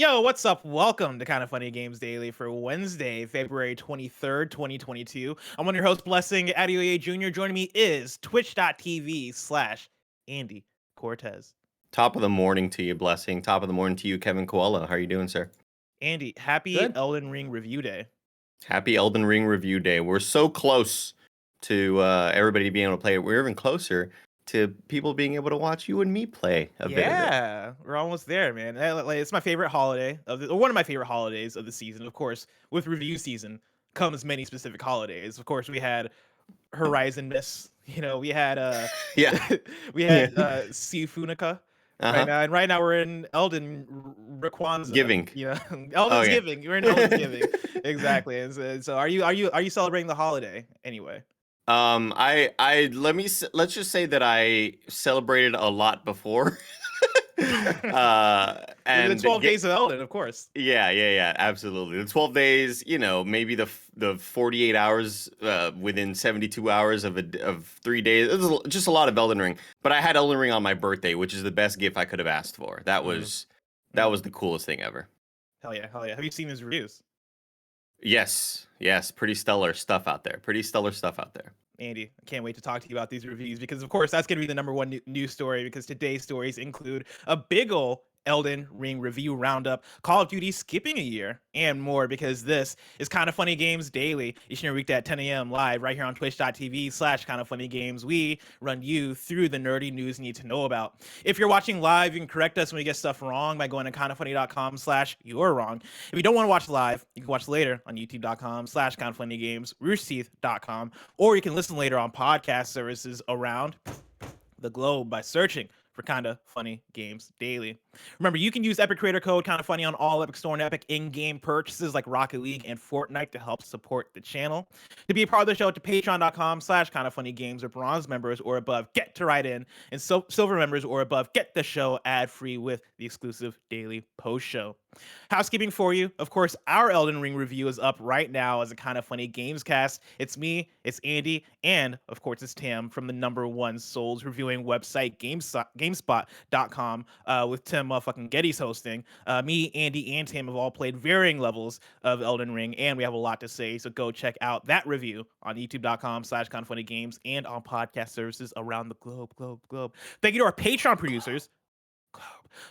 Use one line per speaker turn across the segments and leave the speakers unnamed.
Yo, what's up? Welcome to Kinda Funny Games Daily for Wednesday, February 23rd, 2022. I'm one of your hosts, Blessing Adeoye Jr. Joining me is twitch.tv/Andy Cortez.
Top of the morning to you, Blessing. Top of the morning to you, Kevin Koala. How are you doing, sir?
Andy, happy
Good.
Elden Ring review day.
Happy Elden Ring review day. We're so close to everybody being able to play it. We're even closer to people being able to watch you and me play a bit of it.
Yeah, we're almost there, man. It's my favorite holiday or one of my favorite holidays of the season. Of course, with review season comes many specific holidays. Of course, we had Horizon Miss. We had
Yeah.
we
Yeah.
had Sifunica right
Uh-huh.
now, and right now we're in Elden Rikwanza.
Giving. Oh
Elden's
yeah.
Giving. We're in Elden's Giving. Exactly. And so are you celebrating the holiday anyway?
Let's just say that I celebrated a lot before.
The
And
12
get
days of Elden, of course.
Yeah, absolutely. The 12 days, maybe the 48 hours within 72 hours of 3 days. It was just a lot of Elden Ring. But I had Elden Ring on my birthday, which is the best gift I could have asked for. That
Mm,
was that
mm.
was the coolest thing ever.
Hell yeah, hell yeah. Have you seen his reviews?
Yes, pretty stellar stuff out there. Pretty stellar stuff out there.
Andy, I can't wait to talk to you about these reviews because, of course, that's going to be the number one news story because today's stories include a big ol' Elden Ring review roundup, Call of Duty skipping a year, and more because this is Kinda Funny Games Daily, each and every weekday at 10 a.m. live right here on twitch.tv/Kinda Funny Games. We run you through the nerdy news you need to know about. If you're watching live, you can correct us when we get stuff wrong by going to kindafunny.com/you're wrong. If you don't want to watch live, you can watch later on youtube.com/kindafunnygames, roosterteeth.com, or you can listen later on podcast services around the globe by searching for Kinda Funny Games Daily. Remember, you can use Epic Creator Code Kinda Funny on all Epic Store and Epic in-game purchases like Rocket League and Fortnite to help support the channel. To be a part of the show, to patreon.com/Kinda Funny Games, or bronze members or above get to write in, and silver members or above get the show ad-free with the exclusive daily post show. Housekeeping for you. Of course, our Elden Ring review is up right now as a Kinda Funny Gamescast. It's me, it's Andy, and of course, it's Tam from the number one Souls reviewing website, GameSpot.com, with Tim motherfucking Geddes hosting. Me, Andy, and Tam have all played varying levels of Elden Ring, and we have a lot to say. So go check out that review on youtube.com/Kinda Funny Games and on podcast services around the globe. Thank you to our Patreon producers.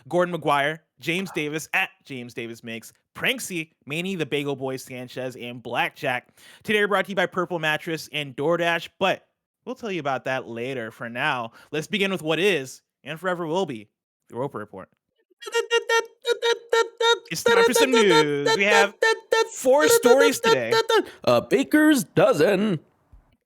Gordon McGuire, James Davis at James Davis Makes, Pranksy, Manny the Bagel Boy Sanchez, and Blackjack. Today we're brought to you by Purple Mattress and DoorDash, but we'll tell you about that later. For now, let's begin with what is, and forever will be, the Roper Report. It's time for some news. We have 4 stories today.
A baker's dozen.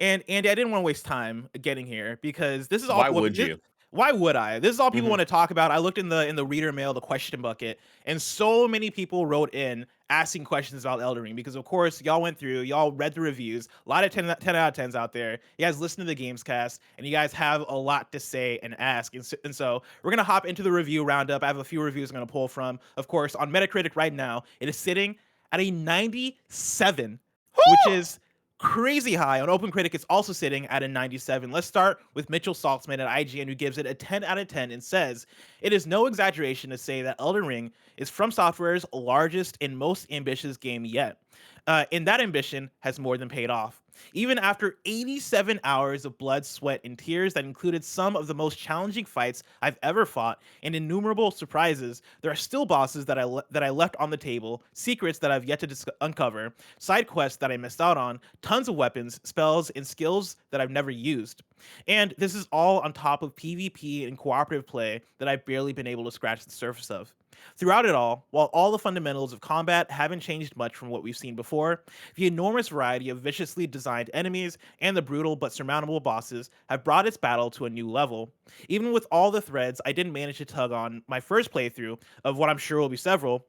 And Andy, I didn't want to waste time getting here because this is all.
Why would you?
Why would I? This is all people
Mhm.
want to talk about. I looked in the reader mail, the question bucket, and so many people wrote in asking questions about Elden Ring because, of course, y'all went through, y'all read the reviews. A lot of 10 out of 10s out there. You guys listen to the Gamescast, and you guys have a lot to say and ask. And so we're gonna hop into the review roundup. I have a few reviews I'm gonna pull from. Of course, on Metacritic right now, it is sitting at a 97, which is crazy high. On OpenCritic, it's also sitting at a 97. Let's start with Mitchell Saltzman at IGN, who gives it a 10 out of 10 and says, "It is no exaggeration to say that Elden Ring is From Software's largest and most ambitious game yet. And that ambition has more than paid off. Even after 87 hours of blood, sweat, and tears that included some of the most challenging fights I've ever fought and innumerable surprises, there are still bosses that I left on the table, secrets that I've yet to uncover, side quests that I missed out on, tons of weapons, spells, and skills that I've never used. And this is all on top of PvP and cooperative play that I've barely been able to scratch the surface of. Throughout it all, while all the fundamentals of combat haven't changed much from what we've seen before, the enormous variety of viciously designed enemies and the brutal but surmountable bosses have brought its battle to a new level. Even with all the threads I didn't manage to tug on my first playthrough of what I'm sure will be several,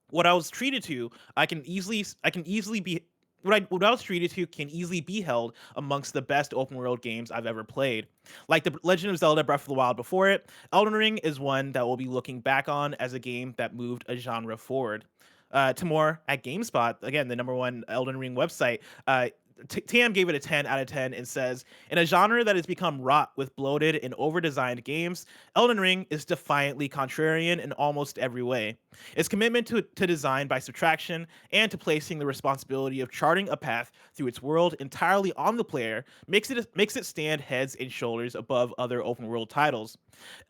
what I was treated to, I can easily be what I was treated to can easily be held amongst the best open world games I've ever played. Like the Legend of Zelda Breath of the Wild before it, Elden Ring is one that we'll be looking back on as a game that moved a genre forward. To more at GameSpot, again, the number one Elden Ring website. TM gave it a 10 out of 10 and says, in a genre that has become wrought with bloated and over-designed games, Elden Ring is defiantly contrarian in almost every way. Its commitment to design by subtraction and to placing the responsibility of charting a path through its world entirely on the player makes it stand heads and shoulders above other open world titles.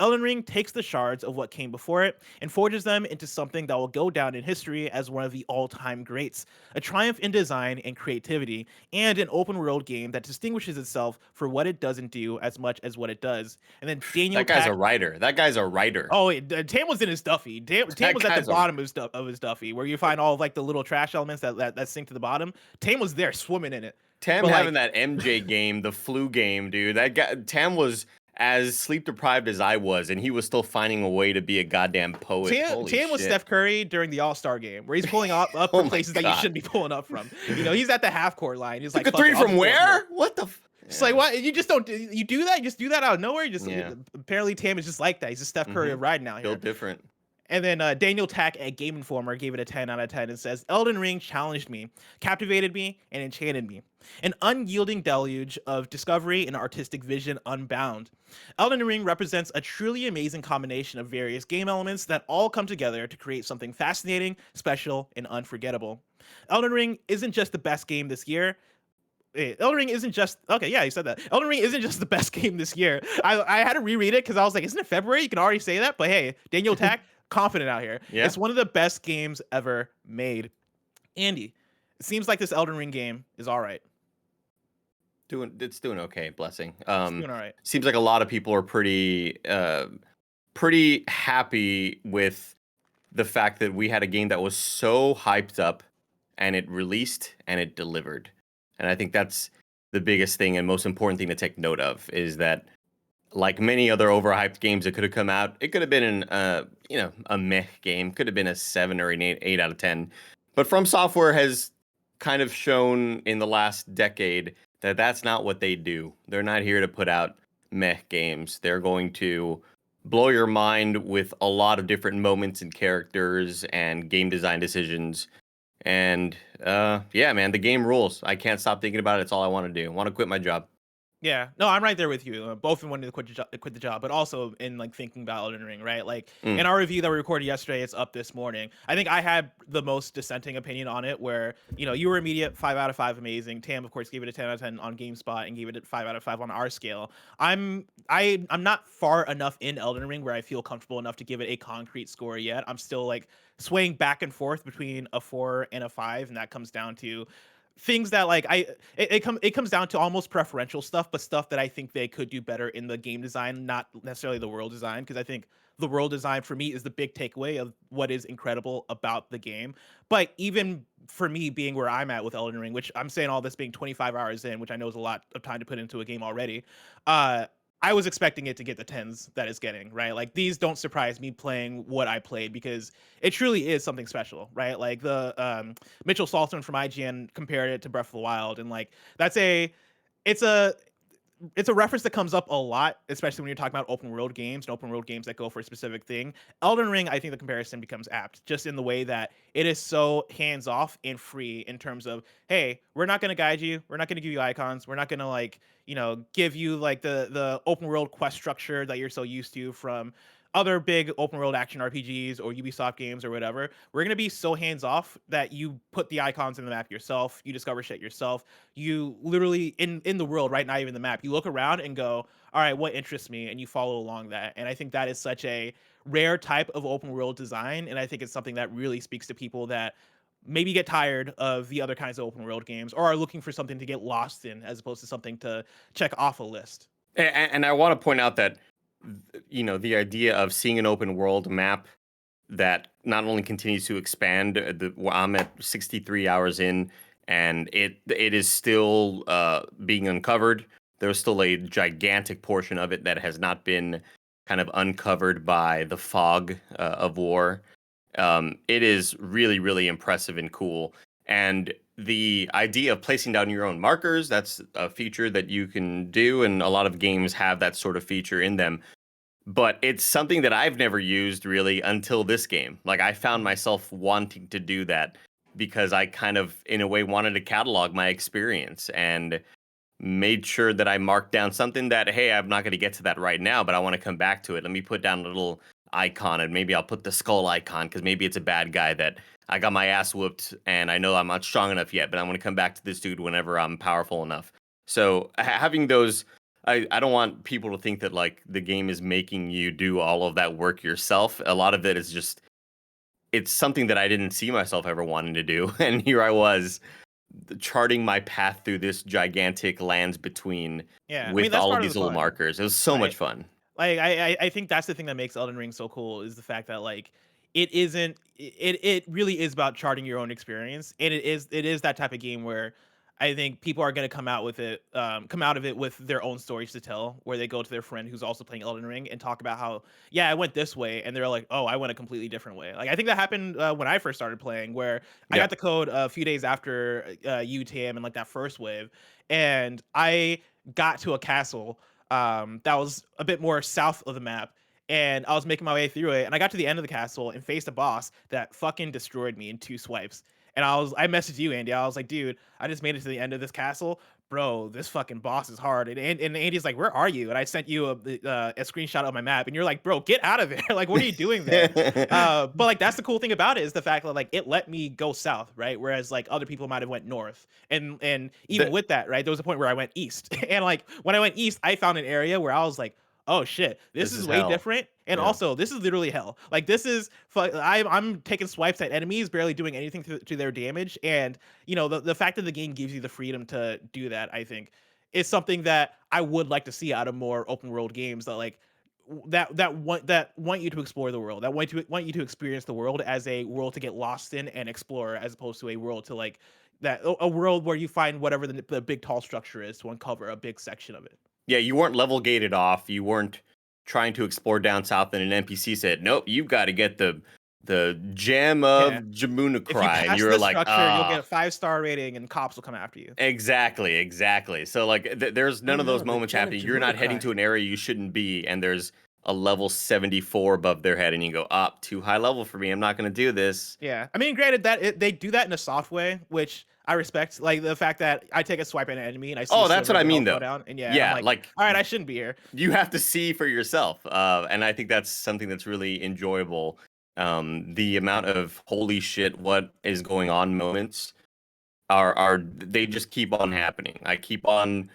Elden Ring takes the shards of what came before it and forges them into something that will go down in history as one of the all-time greats, a triumph in design and creativity, and an open world game that distinguishes itself for what it doesn't do as much as what it does. And then Daniel
That guy's
Tack,
a writer. That guy's a writer.
oh, Tam was in his Duffy. Tam
That
was at the
guy's a
bottom of his Duffy, where you find all of like the little trash elements that sink to the bottom. Tam was there swimming in it.
Tam
But, like,
having that MJ game, the flu game, dude. That guy, Tam was as sleep deprived as I was, and he was still finding a way to be a goddamn poet.
Tam was
shit.
Steph Curry during the All-Star game, where he's pulling up
Oh
from
my
places that you
God.
shouldn't be pulling up from. You know, he's at the half-court line. He's like,
Took a
"Fuck it,
three
I'll
from
just pull up
where? What the?
It's like, what? You just don't you do that? You just do that out of nowhere? You just
Yeah.
Apparently Tam is just like that. He's a Steph Curry of riding out here.
Built different.
And then Daniel Tack at Game Informer gave it a 10 out of 10 and says, Elden Ring challenged me, captivated me, and enchanted me. An unyielding deluge of discovery and artistic vision unbound. Elden Ring represents a truly amazing combination of various game elements that all come together to create something fascinating, special, and unforgettable. Elden Ring isn't just the best game this year. Elden Ring isn't just okay. Yeah, you said that. Elden Ring isn't just the best game this year. I had to reread it because I was like, isn't it February? You can already say that. But hey, Daniel Tack, confident out here.
Yeah.
It's one of the best games ever made. Andy, it seems like this Elden Ring game is all right.
It's doing okay. Blessing.
It's doing all right.
Seems like a lot of people are pretty happy with the fact that we had a game that was so hyped up and it released and it delivered. And I think that's the biggest thing and most important thing to take note of is that, like many other overhyped games that could have come out, it could have been a meh game, could have been a 7 or an 8 out of 10. But From Software has kind of shown in the last decade that that's not what they do. They're not here to put out meh games. They're going to blow your mind with a lot of different moments and characters and game design decisions. And yeah, man, the game rules. I can't stop thinking about it. It's all I want to do. I want to quit my job.
Yeah, no, I'm right there with you. Both in wanting to quit the job, but also in like thinking about Elden Ring, right? Like in our review that we recorded yesterday, it's up this morning. I think I had the most dissenting opinion on it, where you were immediate 5 out of 5, amazing. Tam, of course, gave it a 10 out of 10 on GameSpot and gave it a 5 out of 5 on our scale. I'm not far enough in Elden Ring where I feel comfortable enough to give it a concrete score yet. I'm still like swaying back and forth between a 4 and a 5, and that comes down to things that like it comes down to almost preferential stuff, but stuff that I think they could do better in the game design, not necessarily the world design, because I think the world design for me is the big takeaway of what is incredible about the game. But even for me being where I'm at with Elden Ring, which I'm saying all this being 25 hours in, which I know is a lot of time to put into a game already, I was expecting it to get the 10s that it's getting, right? Like, these don't surprise me playing what I played, because it truly is something special, right? Like the Mitchell Saltzman from IGN compared it to Breath of the Wild, and like it's a reference that comes up a lot, especially when you're talking about open world games and open world games that go for a specific thing. Elden Ring, I think the comparison becomes apt, just in the way that it is so hands off and free in terms of, hey, we're not going to guide you, we're not going to give you icons, we're not going to like give you like the open world quest structure that you're so used to from other big open world action RPGs or Ubisoft games or whatever. We're going to be so hands off that you put the icons in the map yourself, you discover shit yourself, you literally in the world, right? Not even the map. You look around and go, all right, what interests me? And you follow along that. And I think that is such a rare type of open world design. And I think it's something that really speaks to people that maybe get tired of the other kinds of open world games or are looking for something to get lost in as opposed to something to check off a list.
And I want to point out that the idea of seeing an open world map that not only continues to expand, I'm at 63 hours in, and it is still being uncovered. There's still a gigantic portion of it that has not been kind of uncovered by the fog of war. It is really, really impressive and cool. And the idea of placing down your own markers, that's a feature that you can do, and a lot of games have that sort of feature in them. But it's something that I've never used really until this game. Like, I found myself wanting to do that. because I kind of, in a way, wanted to catalog my experience and made sure that I marked down something that, hey, I'm not going to get to that right now, but I want to come back to it. Let me put down a little icon, and maybe I'll put the skull icon because maybe it's a bad guy that I got my ass whooped and I know I'm not strong enough yet, but I'm going to come back to this dude whenever I'm powerful enough. So having those, I don't want people to think that like the game is making you do all of that work yourself. A lot of it is just, it's something that I didn't see myself ever wanting to do. And here I was charting my path through this gigantic lands between
Yeah, I mean,
with
that's
all of
part of the
these little
fun,
markers. It was so
right?
much fun.
Like I think that's the thing that makes Elden Ring so cool is the fact that like it isn't it really is about charting your own experience, and it is that type of game where I think people are going to come out of it with their own stories to tell, where they go to their friend who's also playing Elden Ring and talk about how, yeah, I went this way, and they're like, oh, I went a completely different way. Like I think that happened when I first started playing, where I
Yeah.
got the code a few days after UTM and like that first wave, and I got to a castle that was a bit more south of the map. And I was making my way through it, and I got to the end of the castle and faced a boss that fucking destroyed me in 2 swipes. And I messaged you, Andy. I was like, dude, I just made it to the end of this castle, bro. This fucking boss is hard. And Andy's like, where are you? And I sent you a screenshot of my map, and you're like, bro, get out of there. Like, what are you doing there? But like that's the cool thing about it is the fact that like it let me go south, right? Whereas like other people might have went north, and even
The-
with that, right, there was a point where I went east, and like when I went east, I found an area where I was like, oh shit, this
this
is
is
way
hell.
different, and
Yeah.
also this is literally hell. Like this is I'm taking swipes at enemies, barely doing anything to their damage, and the fact that the game gives you the freedom to do that, I think, is something that I would like to see out of more open world games that like that want you to explore the world, that want you to experience the world as a world to get lost in and explore, as opposed to a world to like that a world where you find whatever the big tall structure is to uncover a big section of it.
Yeah, you weren't level gated off. You weren't trying to explore down south, and an NPC said, "Nope, you've got to get the gem of
Yeah. If you
Jamunacry," and
pass
you were
this
like,
structure, you'll get
"Ah,
a 5-star rating, and cops will come after you.
exactly, exactly." So like, there's
Oh
none of those
no, the
moments
gem of
happening. You're not heading
Jamunacry.
to an area you shouldn't be, and there's a level 74 above their head, and you go, "Up, too high level for me. I'm not going to do this."
Yeah, I mean, granted that they do that in a soft way, which I respect. Like the fact that I take a swipe at an enemy and I see a
Oh, that's
sliver
what
of
I
their
mean,
health go
though.
down, and yeah, I'm
Yeah,
like,
like
all right, I shouldn't be here.
you have to see for yourself, and I think that's something that's really enjoyable. The amount of holy shit, what is going on moments are they just keep on happening. I keep on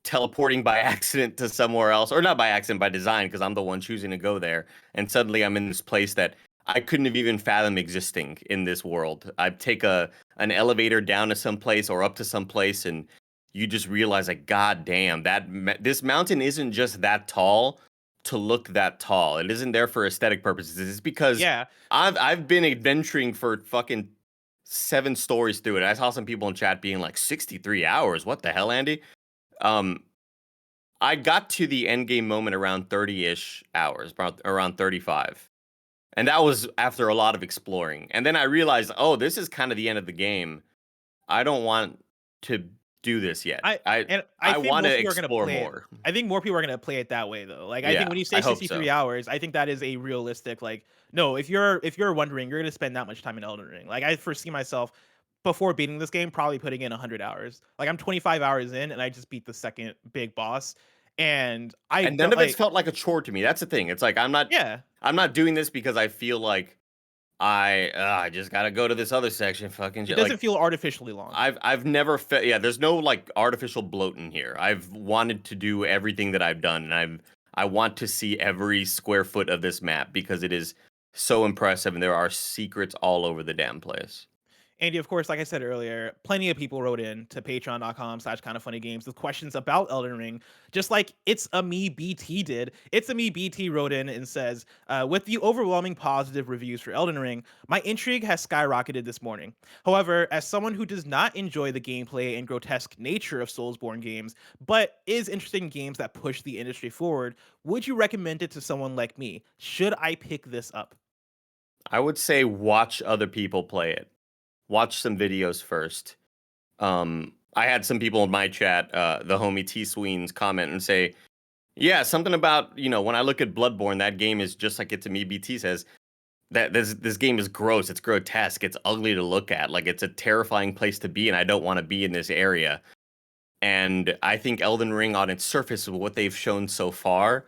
teleporting by accident to somewhere else, or not by accident, by design, because I'm the one choosing to go there, and suddenly I'm in this place that I couldn't have even fathomed existing in this world. I take an elevator down to some place or up to some place, and you just realize, like, god damn, this mountain isn't just that tall to look that tall. It isn't there for aesthetic purposes. It's because
Yeah,
I've been adventuring for fucking 7 stories through it. I saw some people in chat being like 63 hours. What the hell, Andy? Um, I got to the end game moment around 30-ish hours, around 35. And that was after a lot of exploring. And then I realized, oh, this is kind of the end of the game. I don't want to do this yet.
I
I
and I
I
think
want to
most people are gonna
explore
play it.
more.
I think more people are gonna play it that way though. Like I think
Yeah,
when you
I
say
hope
63
so.
hours, I think that is a realistic like no, if you're wondering, you're gonna spend that much time in Elden Ring. Like I foresee myself before beating this game probably putting in 100 hours. Like I'm 25 hours in and I just beat the second big boss, and I
And none
don't
of it's
like
felt like a chore to me. That's the thing. It's like
yeah.
I'm not doing this because I feel like I just got to go to this other section fucking
It doesn't
like
feel artificially long.
I've never felt, yeah, there's no like artificial bloat in here. I've wanted to do everything that I've done, and I want to see every square foot of this map because it is so impressive, and there are secrets all over the damn place.
Andy, of course, like I said earlier, plenty of people wrote in to patreon.com/kindafunnygames with questions about Elden Ring, just like itzaMeBT did. itzaMeBT wrote in and says, with the overwhelming positive reviews for Elden Ring, my intrigue has skyrocketed this morning. However, as someone who does not enjoy the gameplay and grotesque nature of Soulsborne games, but is interested in games that push the industry forward, would you recommend it to someone like me? Should I pick this up?
I would say watch other people play it. Watch some videos first. I had some people in my chat, the homie T Sweens, comment and say, yeah, something about, when I look at Bloodborne, that game is just like itzaMeBT says. that this game is gross. It's grotesque. It's ugly to look at. Like it's a terrifying place to be, and I don't want to be in this area. And I think Elden Ring, on its surface, of what they've shown so far,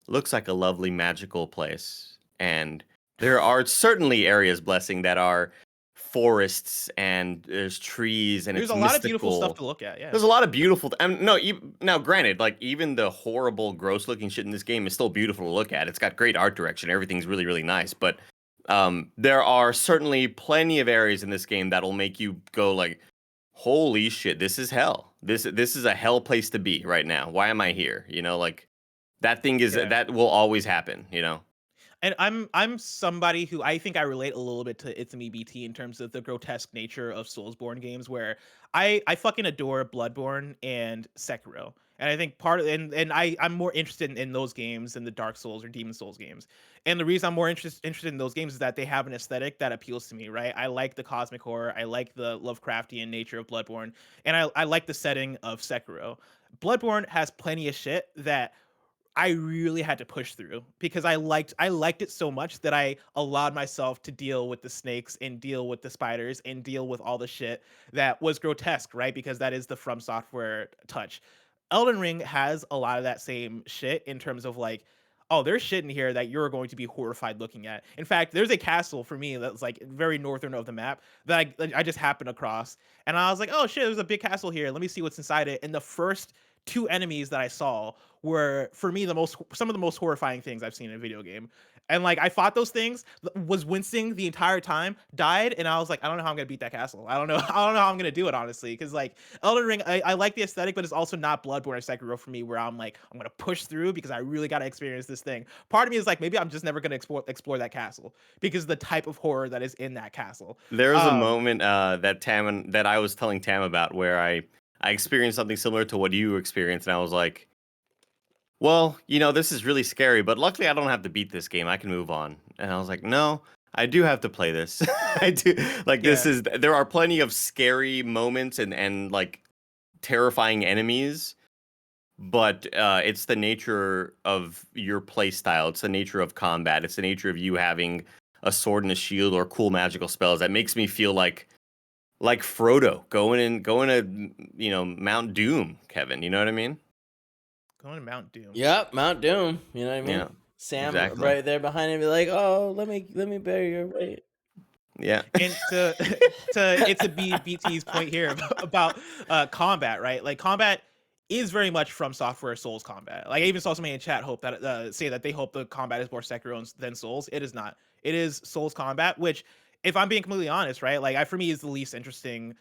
looks like a lovely magical place. And there are certainly areas, Blessing, that are forests and there's trees and
There's
it's
a lot of beautiful stuff
mystical.
to look at. Yeah.
There's a lot of beautiful. No, now granted, like even the horrible, gross-looking shit in this game is still beautiful to look at. It's got great art direction. Everything's really, really nice. But there are certainly plenty of areas in this game that'll make you go like, "Holy shit, this is hell. This is a hell place to be right now. Why am I here?" You know, like that thing is
Yeah.
that will always happen. You know.
And I'm somebody who I think I relate a little bit to itzaMeBT in terms of the grotesque nature of Soulsborne games, where I fucking adore Bloodborne and Sekiro. And I think part of and I'm more interested in those games than the Dark Souls or Demon Souls games. And the reason I'm more interested in those games is that they have an aesthetic that appeals to me, right? I like the cosmic horror, I like the Lovecraftian nature of Bloodborne, and I like the setting of Sekiro. Bloodborne has plenty of shit that I really had to push through because I liked it so much that I allowed myself to deal with the snakes and deal with the spiders and deal with all the shit that was grotesque, right? Because that is the From Software touch. Elden Ring has a lot of that same shit in terms of like, oh, there's shit in here that you're going to be horrified looking at. In fact, there's a castle for me that's like very northern of the map that I just happened across, and I was like, oh shit, there's a big castle here. Let me see what's inside it. And the first two enemies that I saw were for me some of the most horrifying things I've seen in a video game. And like I fought those things, was wincing the entire time, died, and I was like, I don't know how I'm gonna beat that castle. I don't know. I don't know how I'm gonna do it honestly, because like Elden Ring, I like the aesthetic, but it's also not Bloodborne or Sekiro for me, where I'm like, I'm gonna push through because I really gotta experience this thing. Part of me is like, maybe I'm just never gonna explore that castle because the type of horror that is in that castle.
There was a
Um,
moment that I was telling Tam about where I experienced something similar to what you experienced, and I was like, well, this is really scary, but luckily I don't have to beat this game. I can move on. And I was like, no, I do have to play this. I do. Like,
yeah.
there are plenty of scary moments and like terrifying enemies, but it's the nature of your play style. It's the nature of combat. It's the nature of you having a sword and a shield or cool magical spells that makes me feel like Frodo going to, Mount Doom, Kevin. You know what I mean?
Going to Mount Doom.
Yep, Mount Doom. You know what I mean?
Yeah.
Sam
Exactly.
right there behind him, be like, "Oh, let me bear your weight."
Yeah.
And to it's a BT's point here about combat, right? Like combat is very much From Software Souls combat. Like I even saw somebody in chat hope that say that they hope the combat is more Sekiro than Souls. It is not. It is Souls combat, which, if I'm being completely honest, right? Like for me is the least interesting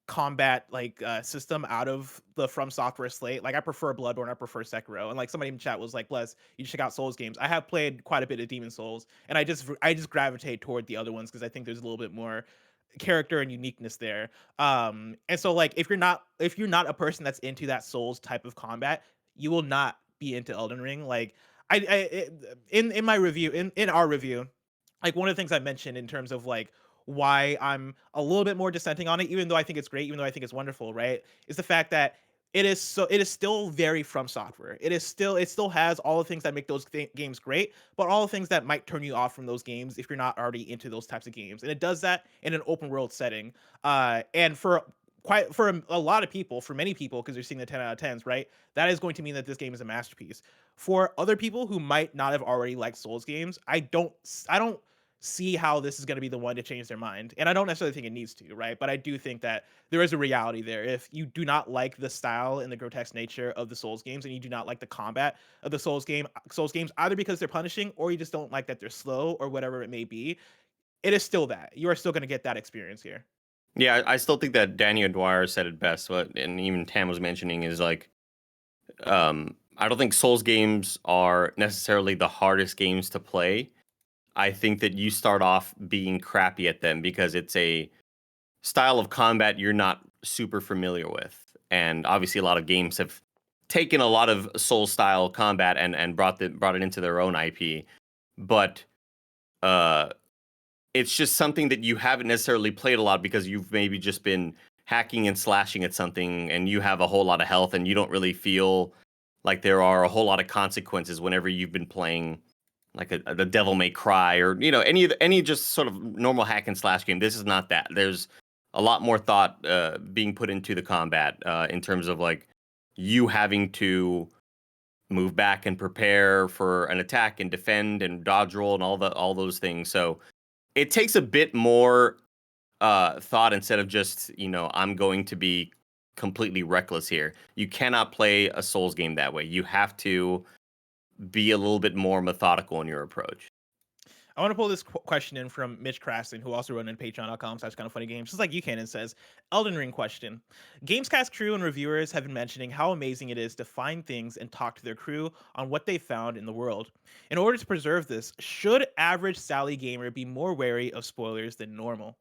combat like system out of the From Software slate. Like I prefer Bloodborne, I prefer Sekiro. And like somebody in chat was like, Bless, you should check out Souls games. I have played quite a bit of Demon Souls, and I just gravitate toward the other ones because I think there's a little bit more character and uniqueness there. And so like if you're not a person that's into that Souls type of combat, you will not be into Elden Ring. Like in my review, in our review, like one of the things I mentioned in terms of like why I'm a little bit more dissenting on it, even though I think it's great, even though I think it's wonderful, right? Is the fact that it is still very From Software. It still has all the things that make those games great, but all the things that might turn you off from those games if you're not already into those types of games. And it does that in an open world setting. And for a lot of people, for many people, because you're seeing the 10 out of 10s, right? That is going to mean that this game is a masterpiece. For other people who might not have already liked Souls games, I don't see how this is going to be the one to change their mind. And I don't necessarily think it needs to, right? But I do think that there is a reality there. If you do not like the style and the grotesque nature of the Souls games, and you do not like the combat of the Souls games, either because they're punishing or you just don't like that they're slow or whatever it may be, it is still that. You are still going to get that experience here.
Yeah, I still think that Daniel Dwyer said it best. And even Tam was mentioning is like, I don't think Souls games are necessarily the hardest games to play. I think that you start off being crappy at them because it's a style of combat you're not super familiar with. And obviously a lot of games have taken a lot of Soul style combat and brought it into their own IP. But it's just something that you haven't necessarily played a lot because you've maybe just been hacking and slashing at something and you have a whole lot of health and you don't really feel like there are a whole lot of consequences whenever you've been playing like the Devil May Cry or any just sort of normal hack and slash game. This is not that. There's a lot more thought being put into the combat in terms of like you having to move back and prepare for an attack and defend and dodge roll and all those things. So it takes a bit more thought instead of just I'm going to be completely reckless here. You cannot play a Souls game that way. You have to be a little bit more methodical in your approach.
I want to pull this question in from Mitch Krassin, who also wrote in patreon.com/kindafunnygames. Just like you can, and says, Elden Ring question. Gamescast crew and reviewers have been mentioning how amazing it is to find things and talk to their crew on what they found in the world. In order to preserve this, should average Sally gamer be more wary of spoilers than normal?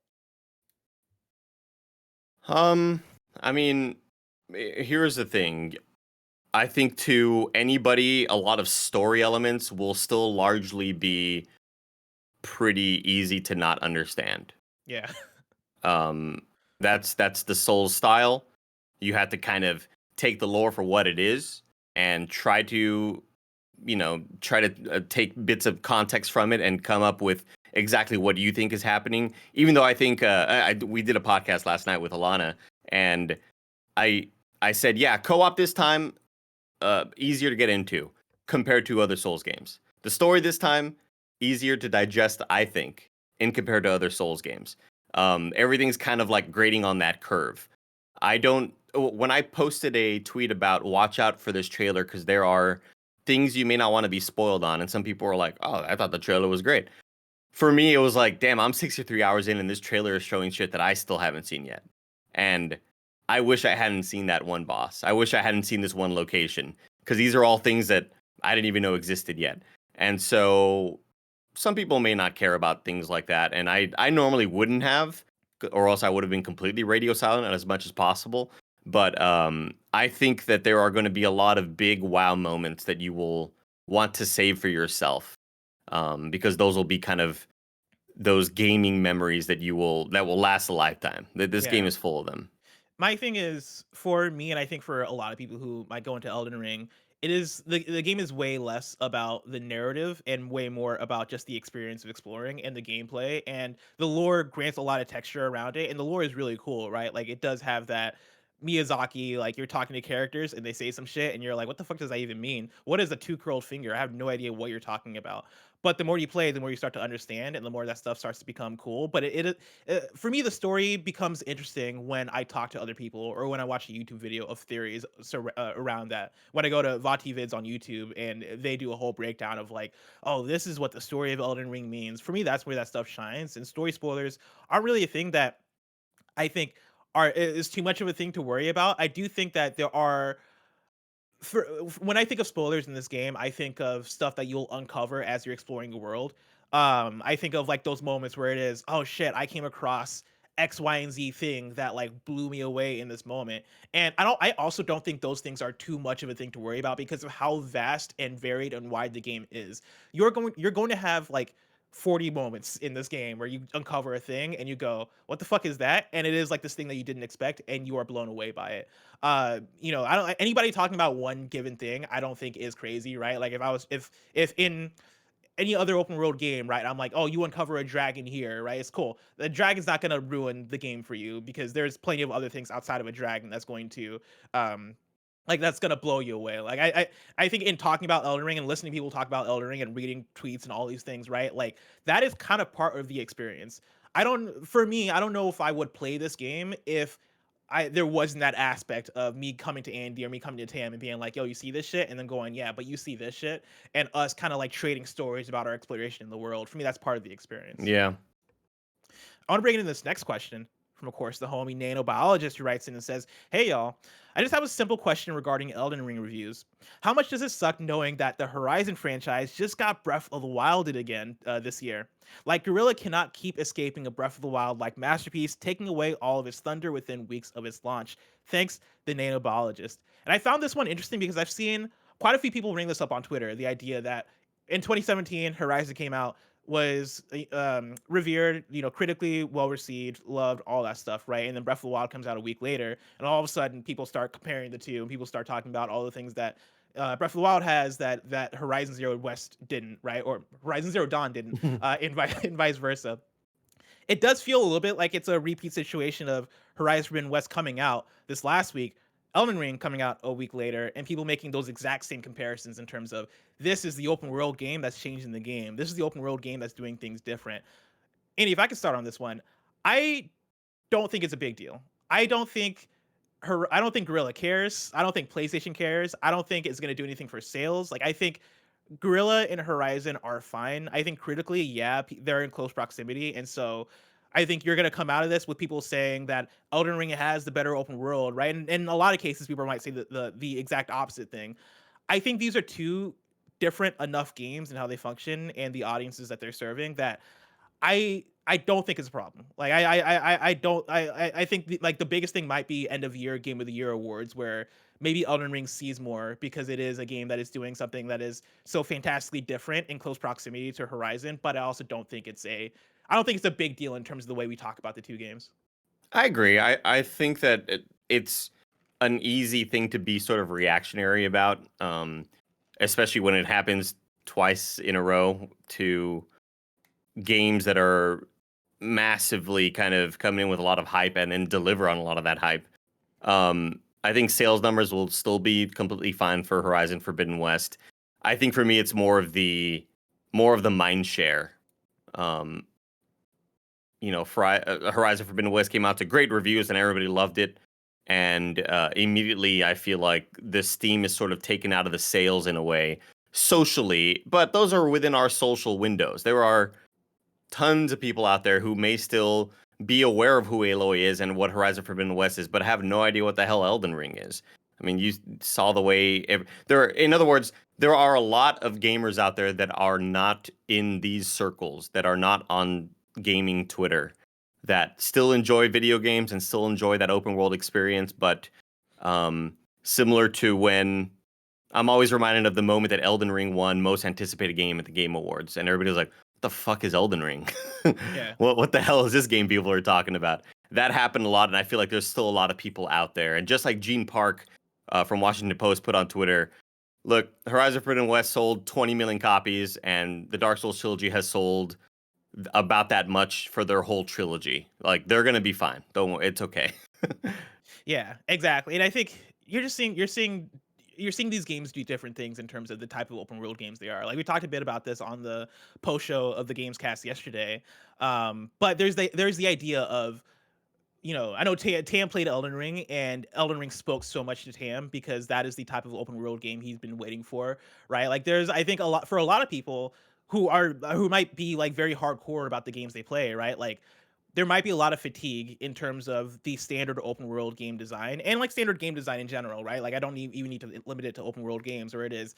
I mean, here's the thing. I think to anybody, a lot of story elements will still largely be pretty easy to not understand.
Yeah.
Um, that's the Souls style. You have to kind of take the lore for what it is and try to take bits of context from it and come up with exactly what you think is happening. Even though I think we did a podcast last night with Alana, and I said, yeah, co-op this time easier to get into compared to other Souls games. The story this time easier to digest, I think, in compared to other Souls games. Everything's kind of like grading on that curve. When I posted a tweet about watch out for this trailer because there are things you may not want to be spoiled on, and some people were like, oh, I thought the trailer was great. For me, it was like, damn, I'm 63 hours in and this trailer is showing shit that I still haven't seen yet. And I wish I hadn't seen that one boss. I wish I hadn't seen this one location because these are all things that I didn't even know existed yet. And so some people may not care about things like that. And I normally wouldn't have, or else I would have been completely radio silent as much as possible. But I think that there are going to be a lot of big wow moments that you will want to save for yourself, because those will be kind of those gaming memories that will last a lifetime. This game
Yeah.
is full of them.
My thing is, for me, and I think for a lot of people who might go into Elden Ring, it is the game is way less about the narrative and way more about just the experience of exploring and the gameplay. And the lore grants a lot of texture around it, and the lore is really cool, right? Like it does have that Miyazaki, like you're talking to characters and they say some shit and you're like, what the fuck does that even mean? What is a two curled finger? I have no idea what you're talking about. But the more you play, the more you start to understand, and the more that stuff starts to become cool. But for me, the story becomes interesting when I talk to other people or when I watch a YouTube video of theories around that. When I go to BOTW-vids on YouTube and they do a whole breakdown of like, oh, this is what the story of Elden Ring means. For me, that's where that stuff shines. And story spoilers aren't really a thing that I think is too much of a thing to worry about. I do think that there are when I think of spoilers in this game, I think of stuff that you'll uncover as you're exploring the world. I think of like those moments where it is, oh shit, I came across X, Y, and Z thing that like blew me away in this moment. And I also don't think those things are too much of a thing to worry about because of how vast and varied and wide the game is. You're going to have like 40 moments in this game where you uncover a thing and you go, what the fuck is that? And it is like this thing that you didn't expect and you are blown away by it. I don't anybody talking about one given thing, I don't think is crazy, right? Like if in any other open world game, right? I'm like, oh, you uncover a dragon here, right? It's cool. The dragon's not gonna ruin the game for you because there's plenty of other things outside of a dragon that's going to that's gonna blow you away. Like I think in talking about Elden Ring and listening to people talk about Elden Ring and reading tweets and all these things, right? Like that is kind of part of the experience. For me, I don't know if I would play this game if there wasn't that aspect of me coming to Andy or me coming to Tam and being like, yo, you see this shit? And then going, yeah, but you see this shit, and us kind of like trading stories about our exploration in the world. For me, that's part of the experience.
Yeah.
I want to bring in this next question from, of course, the homie nanobiologist who writes in and says, hey, y'all, I just have a simple question regarding Elden Ring reviews. How much does it suck knowing that the Horizon franchise just got Breath of the Wilded again this year? Like, Guerrilla cannot keep escaping a Breath of the Wild-like masterpiece, taking away all of its thunder within weeks of its launch. Thanks, the nanobiologist. And I found this one interesting because I've seen quite a few people bring this up on Twitter, the idea that in 2017, Horizon came out, was revered, critically well received, loved, all that stuff, right? And then Breath of the Wild comes out a week later, and all of a sudden people start comparing the two, and people start talking about all the things that Breath of the Wild has that Horizon Zero West didn't, right? Or Horizon Zero Dawn didn't, and vice versa. It does feel a little bit like it's a repeat situation of Horizon Forbidden West coming out this last week, Elden Ring coming out a week later, and people making those exact same comparisons in terms of this is the open world game that's changing the game. This is the open world game that's doing things different. Andy, if I could start on this one, I don't think it's a big deal. I don't think Guerrilla cares. I don't think PlayStation cares. I don't think it's going to do anything for sales. Like I think Guerrilla and Horizon are fine. I think critically, yeah, they're in close proximity, and so I think you're gonna come out of this with people saying that Elden Ring has the better open world, right? And in a lot of cases, people might say the exact opposite thing. I think these are two different enough games and how they function and the audiences that they're serving that I don't think it's a problem. Like I don't I think like the biggest thing might be end of year game of the year awards where maybe Elden Ring sees more because it is a game that is doing something that is so fantastically different in close proximity to Horizon. But I also don't think I don't think it's a big deal in terms of the way we talk about the two games.
I agree. I think that it's an easy thing to be sort of reactionary about, especially when it happens twice in a row to games that are massively kind of coming in with a lot of hype and then deliver on a lot of that hype. I think sales numbers will still be completely fine for Horizon Forbidden West. I think for me, it's more of the mind share. Horizon Forbidden West came out to great reviews and everybody loved it. And immediately I feel like the Steam is sort of taken out of the sales in a way socially, but those are within our social windows. There are tons of people out there who may still be aware of who Aloy is and what Horizon Forbidden West is, but have no idea what the hell Elden Ring is. I mean, you saw the way in other words, there are a lot of gamers out there that are not in these circles, that are not on gaming Twitter, that still enjoy video games and still enjoy that open world experience. But similar to when I'm always reminded of the moment that Elden Ring won most anticipated game at the Game Awards, and everybody was like, "What the fuck is Elden Ring?
Yeah.
What the hell is this game people are talking about?" That happened a lot, and I feel like there's still a lot of people out there. And just like Gene Park from Washington Post put on Twitter, look, Horizon Forbidden West sold 20 million copies, and the Dark Souls trilogy has sold about that much for their whole trilogy. Like, they're gonna be fine. Don't worry, it's okay.
Yeah, exactly. And I think you're seeing these games do different things in terms of the type of open world games they are. Like we talked a bit about this on the post show of the Gamescast yesterday. But there's the idea of, I know Tam played Elden Ring, and Elden Ring spoke so much to Tam because that is the type of open world game he's been waiting for, right? Like there's, I think, a lot of people who might be like very hardcore about the games they play, right? Like there might be a lot of fatigue in terms of the standard open world game design and like standard game design in general, right? Like I don't even need to limit it to open world games where it is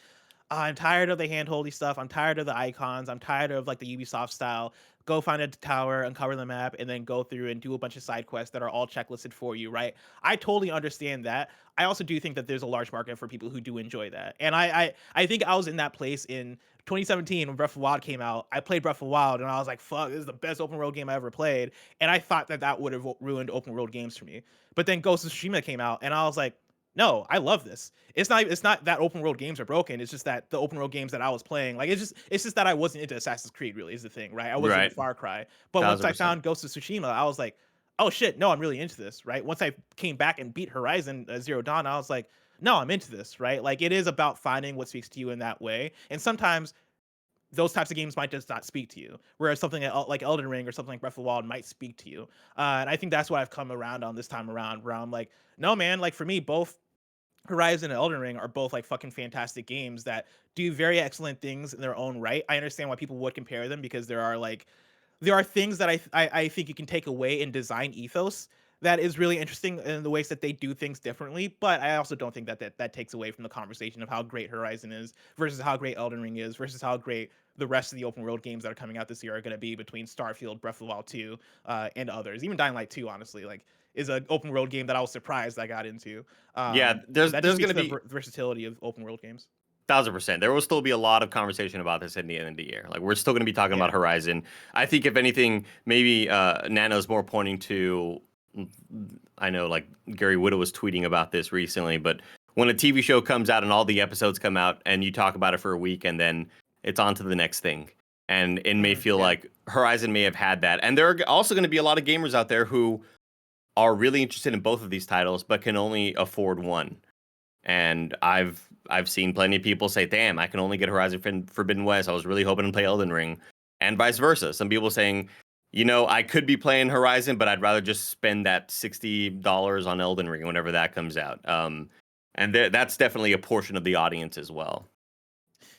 I'm tired of the handholdy stuff. I'm tired of the icons. I'm tired of like the Ubisoft style. Go find a tower, uncover the map, and then go through and do a bunch of side quests that are all checklisted for you, right? I totally understand that. I also do think that there's a large market for people who do enjoy that. And I think I was in that place in 2017 when Breath of the Wild came out. I played Breath of the Wild and I was like, fuck, this is the best open world game I ever played. And I thought that would have ruined open world games for me. But then Ghost of Tsushima came out and I was like, no, I love this. It's not that open world games are broken. It's just that the open world games that I was playing, like it's just that I wasn't into Assassin's Creed really is the thing, right? I wasn't into Far Cry. But once I
1000%.
found Ghost of Tsushima, I was like, oh shit, no, I'm really into this, right? Once I came back and beat Horizon Zero Dawn, I was like, no, I'm into this, right? Like it is about finding what speaks to you in that way. And sometimes those types of games might just not speak to you, whereas something like Elden Ring or something like Breath of the Wild might speak to you. And I think that's what I've come around on this time around, where I'm like, no, man, like for me, both Horizon and Elden Ring are both like fucking fantastic games that do very excellent things in their own right. I understand why people would compare them because there are things that I think you can take away in design ethos that is really interesting in the ways that they do things differently. But I also don't think that takes away from the conversation of how great Horizon is versus how great Elden Ring is versus how great the rest of the open world games that are coming out this year are going to be between Starfield, Breath of the Wild 2, and others. Even Dying Light 2, honestly, like is an open world game that I was surprised I got into.
Yeah,
That
there's
just
going
speaks
to
to
be
the versatility of open world games.
1000%. There will still be a lot of conversation about this at the end of the year. Like we're still going to be talking
Yeah.
about Horizon. I think if anything, maybe Nano's more pointing to. I know, like Gary Whitta was tweeting about this recently, but when a TV show comes out and all the episodes come out and you talk about it for a week and then it's on to the next thing. And it may feel like Horizon may have had that. And there are also going to be a lot of gamers out there who are really interested in both of these titles but can only afford one. And I've seen plenty of people say, "Damn, I can only get Horizon Forbidden West. I was really hoping to play Elden Ring," and vice versa. Some people saying, I could be playing Horizon, but I'd rather just spend that $60 on Elden Ring whenever that comes out. And that's definitely a portion of the audience as well.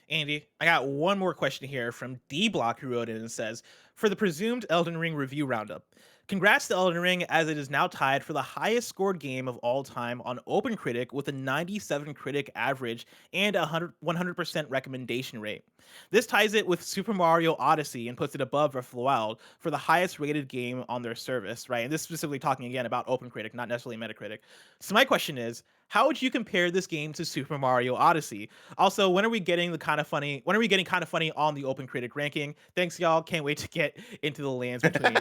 Andy, I got one more question here from Dblock, who wrote in and says, for the presumed Elden Ring review roundup, congrats to Elden Ring, as it is now tied for the highest scored game of all time on OpenCritic with a 97 critic average and a 100% recommendation rate. This ties it with Super Mario Odyssey and puts it above Breath of the Wild for the highest rated game on their service, right? And this is specifically talking again about OpenCritic, not necessarily Metacritic. So my question is, how would you compare this game to Super Mario Odyssey? Also, when are we getting Kinda Funny on the OpenCritic ranking? Thanks, y'all. Can't wait to get into the lands between.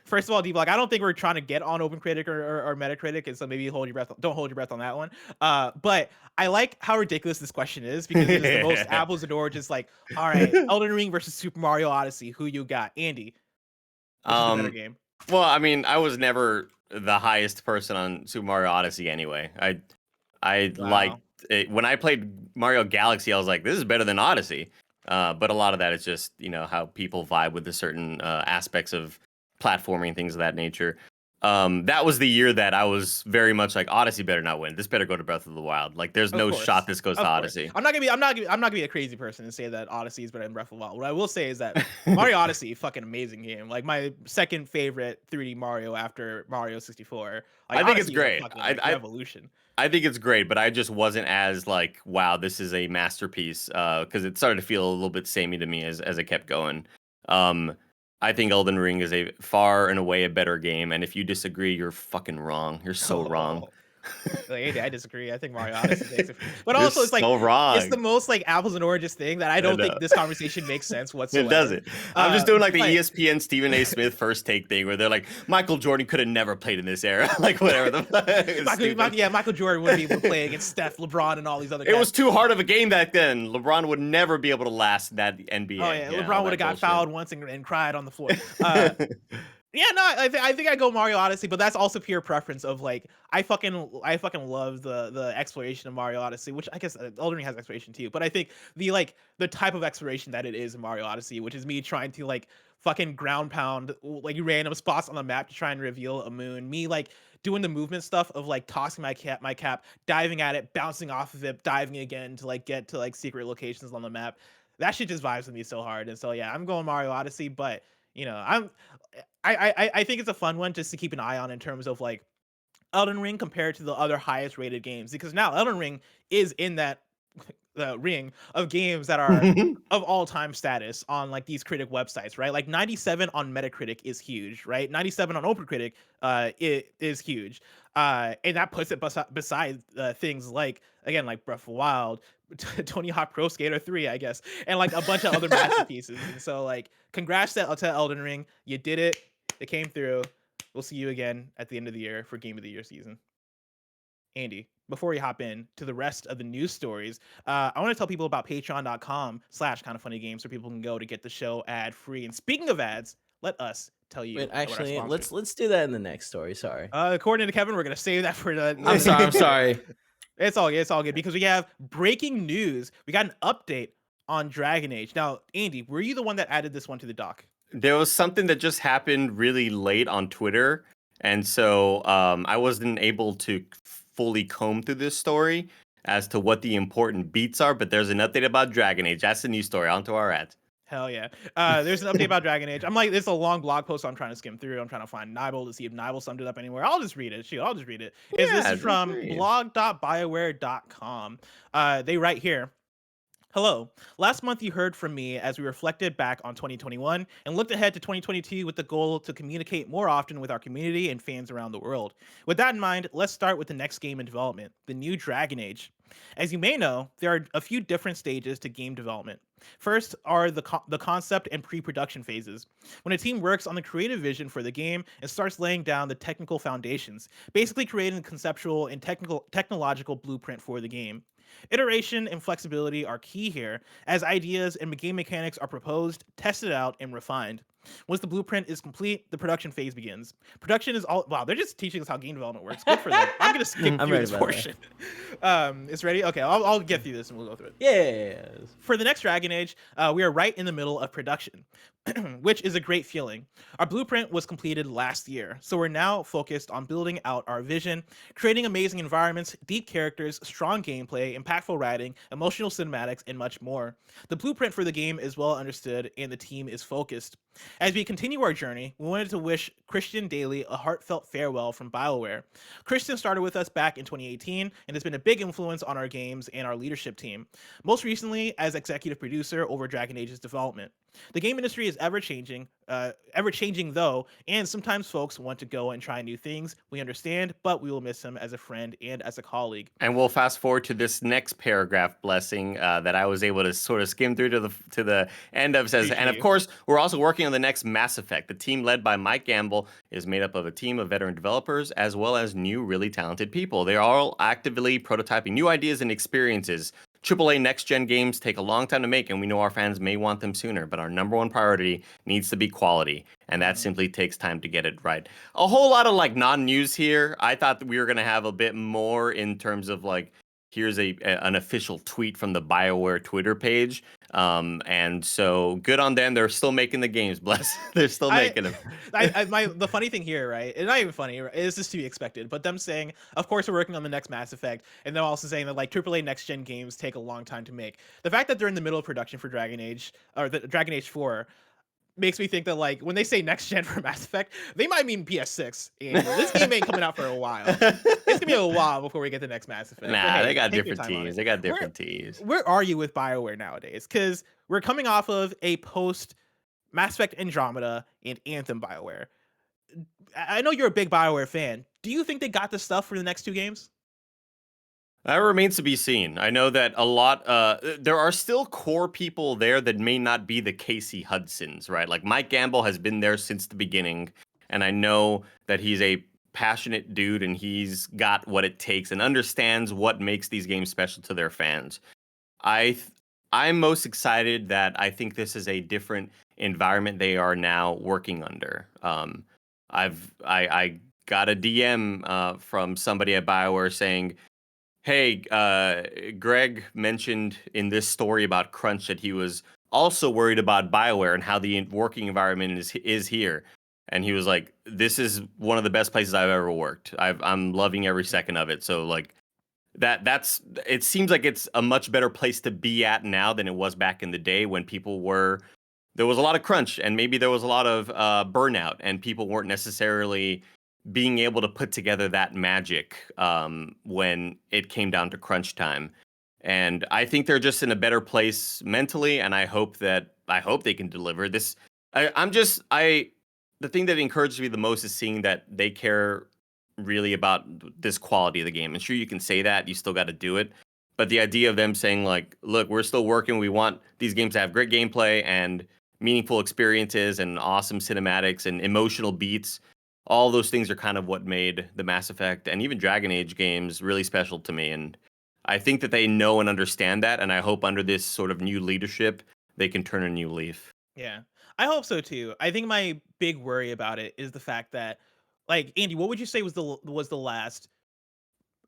First of all, Dblock, I don't think we're trying to get on OpenCritic or Metacritic, and so maybe don't hold your breath on that one. But I like how ridiculous this question is, because it is the most apples and oranges. Like, all right, Elden Ring versus Super Mario Odyssey. Who you got, Andy? Which is the better game?
Well, I mean, I was never the highest person on Super Mario Odyssey anyway. I liked it. When I played Mario Galaxy, I was like, this is better than Odyssey. But a lot of that is just, how people vibe with the certain aspects of platforming, things of that nature. That was the year that I was very much like, Odyssey better not win. This better go to Breath of the Wild. Like, there's no shot this goes to Odyssey.
I'm not gonna be a crazy person and say that Odyssey is better than Breath of the Wild. What I will say is that Mario Odyssey, fucking amazing game. Like, my second favorite 3D Mario after Mario 64. Like,
I think it's great.
Revolution.
I think it's great, but I just wasn't as like, wow, this is a masterpiece, because it started to feel a little bit samey to me as it kept going. I think Elden Ring is a far and away a better game, and if you disagree, you're fucking wrong. You're so wrong.
Like, I disagree. I think Mario Odyssey takes it. But also, it's like,
wrong.
It's the most like apples and oranges thing that I don't think this conversation makes sense whatsoever.
It doesn't. I'm just doing like the ESPN Stephen A. Smith first take thing, where they're like, Michael Jordan could have never played in this era. Like, whatever.
Michael Jordan wouldn't be able to play against Steph, LeBron, and all these other guys.
It was too hard of a game back then. LeBron would never be able to last that NBA.
Oh yeah, LeBron would have got fouled once and cried on the floor. Yeah, no, I think I go Mario Odyssey, but that's also pure preference of like, I fucking love the exploration of Mario Odyssey, which I guess Elden Ring has exploration too, but I think the type of exploration that it is in Mario Odyssey, which is me trying to like fucking ground pound like random spots on the map to try and reveal a moon, me like doing the movement stuff of like tossing my cap, diving at it, bouncing off of it, diving again to like get to like secret locations on the map. That shit just vibes with me so hard. And so yeah, I'm going Mario Odyssey, but I think it's a fun one just to keep an eye on in terms of like Elden Ring compared to the other highest rated games, because now Elden Ring is in that ring of games that are of all time status on like these critic websites, right? Like 97 on Metacritic is huge, right? 97 on OpenCritic it is huge. And that puts it beside things like, again, like Breath of the Wild, Tony Hawk Pro Skater 3, I guess, and like a bunch of other masterpieces. And so like, congrats to Elden Ring. You did it. It came through. We'll see you again at the end of the year for Game of the Year season. Andy, before we hop in to the rest of the news stories, I want to tell people about patreon.com/kindafunnygames, where people can go to get the show ad free. And speaking of ads, let us tell you.
Wait, actually, let's do that in the next story. Sorry.
According to Kevin, we're gonna save that for the.
I'm sorry.
It's all good because we have breaking news. We got an update on Dragon Age. Now, Andy, were you the one that added this one to the doc?
There was something that just happened really late on Twitter, and so I wasn't able to fully comb through this story as to what the important beats are, but there's an update about Dragon Age. That's the news story. On to our ads.
Hell yeah. There's an update about Dragon Age. I'm like, it's a long blog post, so I'm trying to skim through. I'm trying to find Nibel to see if Nibel summed it up anywhere. I'll just read it. Shoot, I'll just read it. This is from blog.bioware.com. They write here, hello. Last month you heard from me as we reflected back on 2021 and looked ahead to 2022 with the goal to communicate more often with our community and fans around the world. With that in mind, let's start with the next game in development, the new Dragon Age. As you may know, there are a few different stages to game development. First are the concept and pre-production phases, when a team works on the creative vision for the game and starts laying down the technical foundations, basically creating the conceptual and technological blueprint for the game. Iteration and flexibility are key here, as ideas and game mechanics are proposed, tested out, and refined. Once the blueprint is complete, the production phase begins. Production is all wow, they're just teaching us how game development works. Good for them. I'm gonna skip
I'm
through
ready,
this
by the way.
portion. It's ready? Okay, I'll get through this and we'll go through it.
Yeah.
For the next Dragon Age, we are right in the middle of production, which is a great feeling. Our blueprint was completed last year, so we're now focused on building out our vision, creating amazing environments, deep characters, strong gameplay, impactful writing, emotional cinematics, and much more. The blueprint for the game is well understood, and the team is focused. As we continue our journey, we wanted to wish Christian Daly a heartfelt farewell from BioWare. Christian started with us back in 2018 and has been a big influence on our games and our leadership team, most recently as executive producer over Dragon Age's development. The game industry is ever changing though, and sometimes folks want to go and try new things. We understand, but we will miss him as a friend and as a colleague.
And we'll fast forward to this next paragraph, blessing, that I was able to sort of skim through to the end of. Says, and
Appreciate
of
you.
course, we're also working on the next Mass Effect. The team led by Mike Gamble is made up of a team of veteran developers as well as new, really talented people. They are all actively prototyping new ideas and experiences. AAA next gen games take a long time to make, and we know our fans may want them sooner, but our number one priority needs to be quality, and that
Mhm.
simply takes time to get it right. A whole lot of like non-news here. I thought that we were gonna have a bit more in terms of like, here's an official tweet from the BioWare Twitter page. And so good on them. They're still making the games, bless. They're still
I,
making them.
the funny thing here, right? It's not even funny. Right? It's just to be expected. But them saying, of course, we're working on the next Mass Effect, and they're also saying that like AAA next gen games take a long time to make. The fact that they're in the middle of production for Dragon Age or the Dragon Age 4 makes me think that like when they say next gen for Mass Effect, they might mean PS6. And this game ain't coming out for a while. It's gonna be a while before we get the next Mass Effect. But
Nah, they
hey,
got
take your
different
time on
teams.
it.
They got
Where
different teams.
where are you with BioWare nowadays? Because we're coming off of a post Mass Effect Andromeda and Anthem BioWare. I know you're a big BioWare fan. Do you think they got the stuff for the next two games?
That remains to be seen. I know that a lot, there are still core people there that may not be the Casey Hudsons, right? Like Mike Gamble has been there since the beginning, and I know that he's a passionate dude and he's got what it takes and understands what makes these games special to their fans. I th- I'm most excited that I think this is a different environment they are now working under. I got a DM from somebody at BioWare saying, "Hey, Greg mentioned in this story about Crunch that he was also worried about BioWare and how the working environment is here." And he was like, "This is one of the best places I've ever worked. I'm loving every second of it." So like that's it seems like it's a much better place to be at now than it was back in the day when people were there was a lot of crunch and maybe there was a lot of burnout and people weren't necessarily being able to put together that magic when it came down to crunch time. And I think they're just in a better place mentally, and I hope they can deliver this. I'm just I the thing that encourages me the most is seeing that they care really about this quality of the game. And sure, you can say that, you still got to do it. But the idea of them saying like, look, we're still working. We want these games to have great gameplay and meaningful experiences and awesome cinematics and emotional beats. All those things are kind of what made the Mass Effect and even Dragon Age games really special to me. And I think that they know and understand that. And I hope under this sort of new leadership, they can turn a new leaf.
Yeah, I hope so too. I think my big worry about it is the fact that, like, Andy, what would you say was the last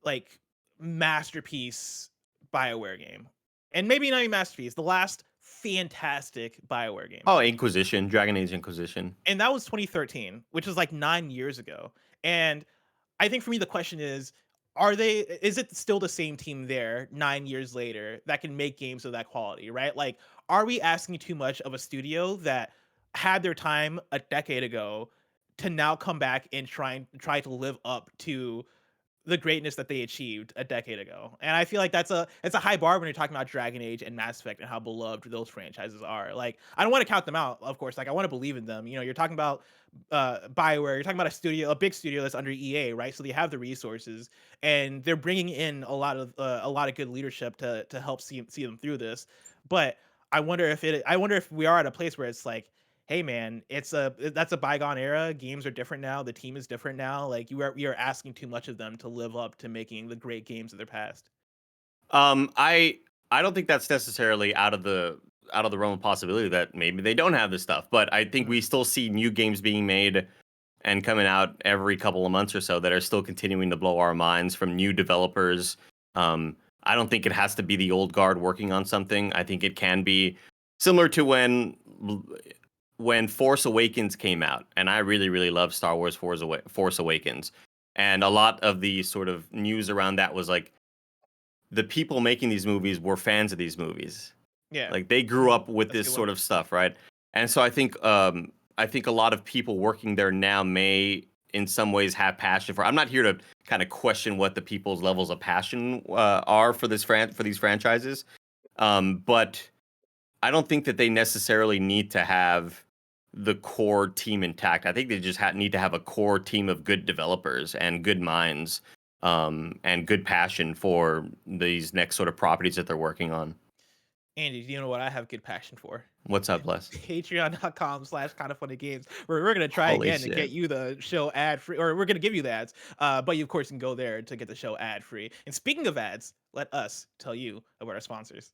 like masterpiece BioWare game? And maybe not even masterpiece, the last fantastic BioWare game.
Oh, Inquisition, Dragon Age Inquisition.
And that was 2013, which was like 9 years ago. And I think for me the question is it still the same team there 9 years later that can make games of that quality, right? Like are we asking too much of a studio that had their time a decade ago to now come back and try to live up to the greatness that they achieved a decade ago. And I feel like it's a high bar when you're talking about Dragon Age and Mass Effect and how beloved those franchises are. Like, I don't want to count them out, of course. Like, I want to believe in them. You're talking about Bioware, you're talking about a big studio that's under EA, right? So they have the resources and they're bringing in a lot of good leadership to help see them through this. But I wonder if we are at a place where it's like, hey man, that's a bygone era. Games are different now. The team is different now. Like we are asking too much of them to live up to making the great games of their past.
I don't think that's necessarily out of the realm of possibility that maybe they don't have this stuff, but I think we still see new games being made and coming out every couple of months or so that are still continuing to blow our minds from new developers. I don't think it has to be the old guard working on something. I think it can be similar to when Force Awakens came out, and I really, really love Star Wars Force Awakens. And a lot of the sort of news around that was like the people making these movies were fans of these movies.
Yeah,
Like they grew up with
that's a
this
good
sort
one.
of stuff, right? And so I think a lot of people working there now may in some ways have passion for. I'm not here to kind of question what the people's levels of passion are for for these franchises. But I don't think that they necessarily need to have the core team intact. I think they just need to have a core team of good developers and good minds, and good passion for these next sort of properties that they're working on.
Andy, do you know what I have good passion for?
What's up, Les?
Patreon.com/kind of funny games, where we're gonna try
Holy
again to
shit.
get you the show ad free, or we're gonna give you the ads. But you of course can go there to get the show ad free. And speaking of ads, let us tell you about our sponsors.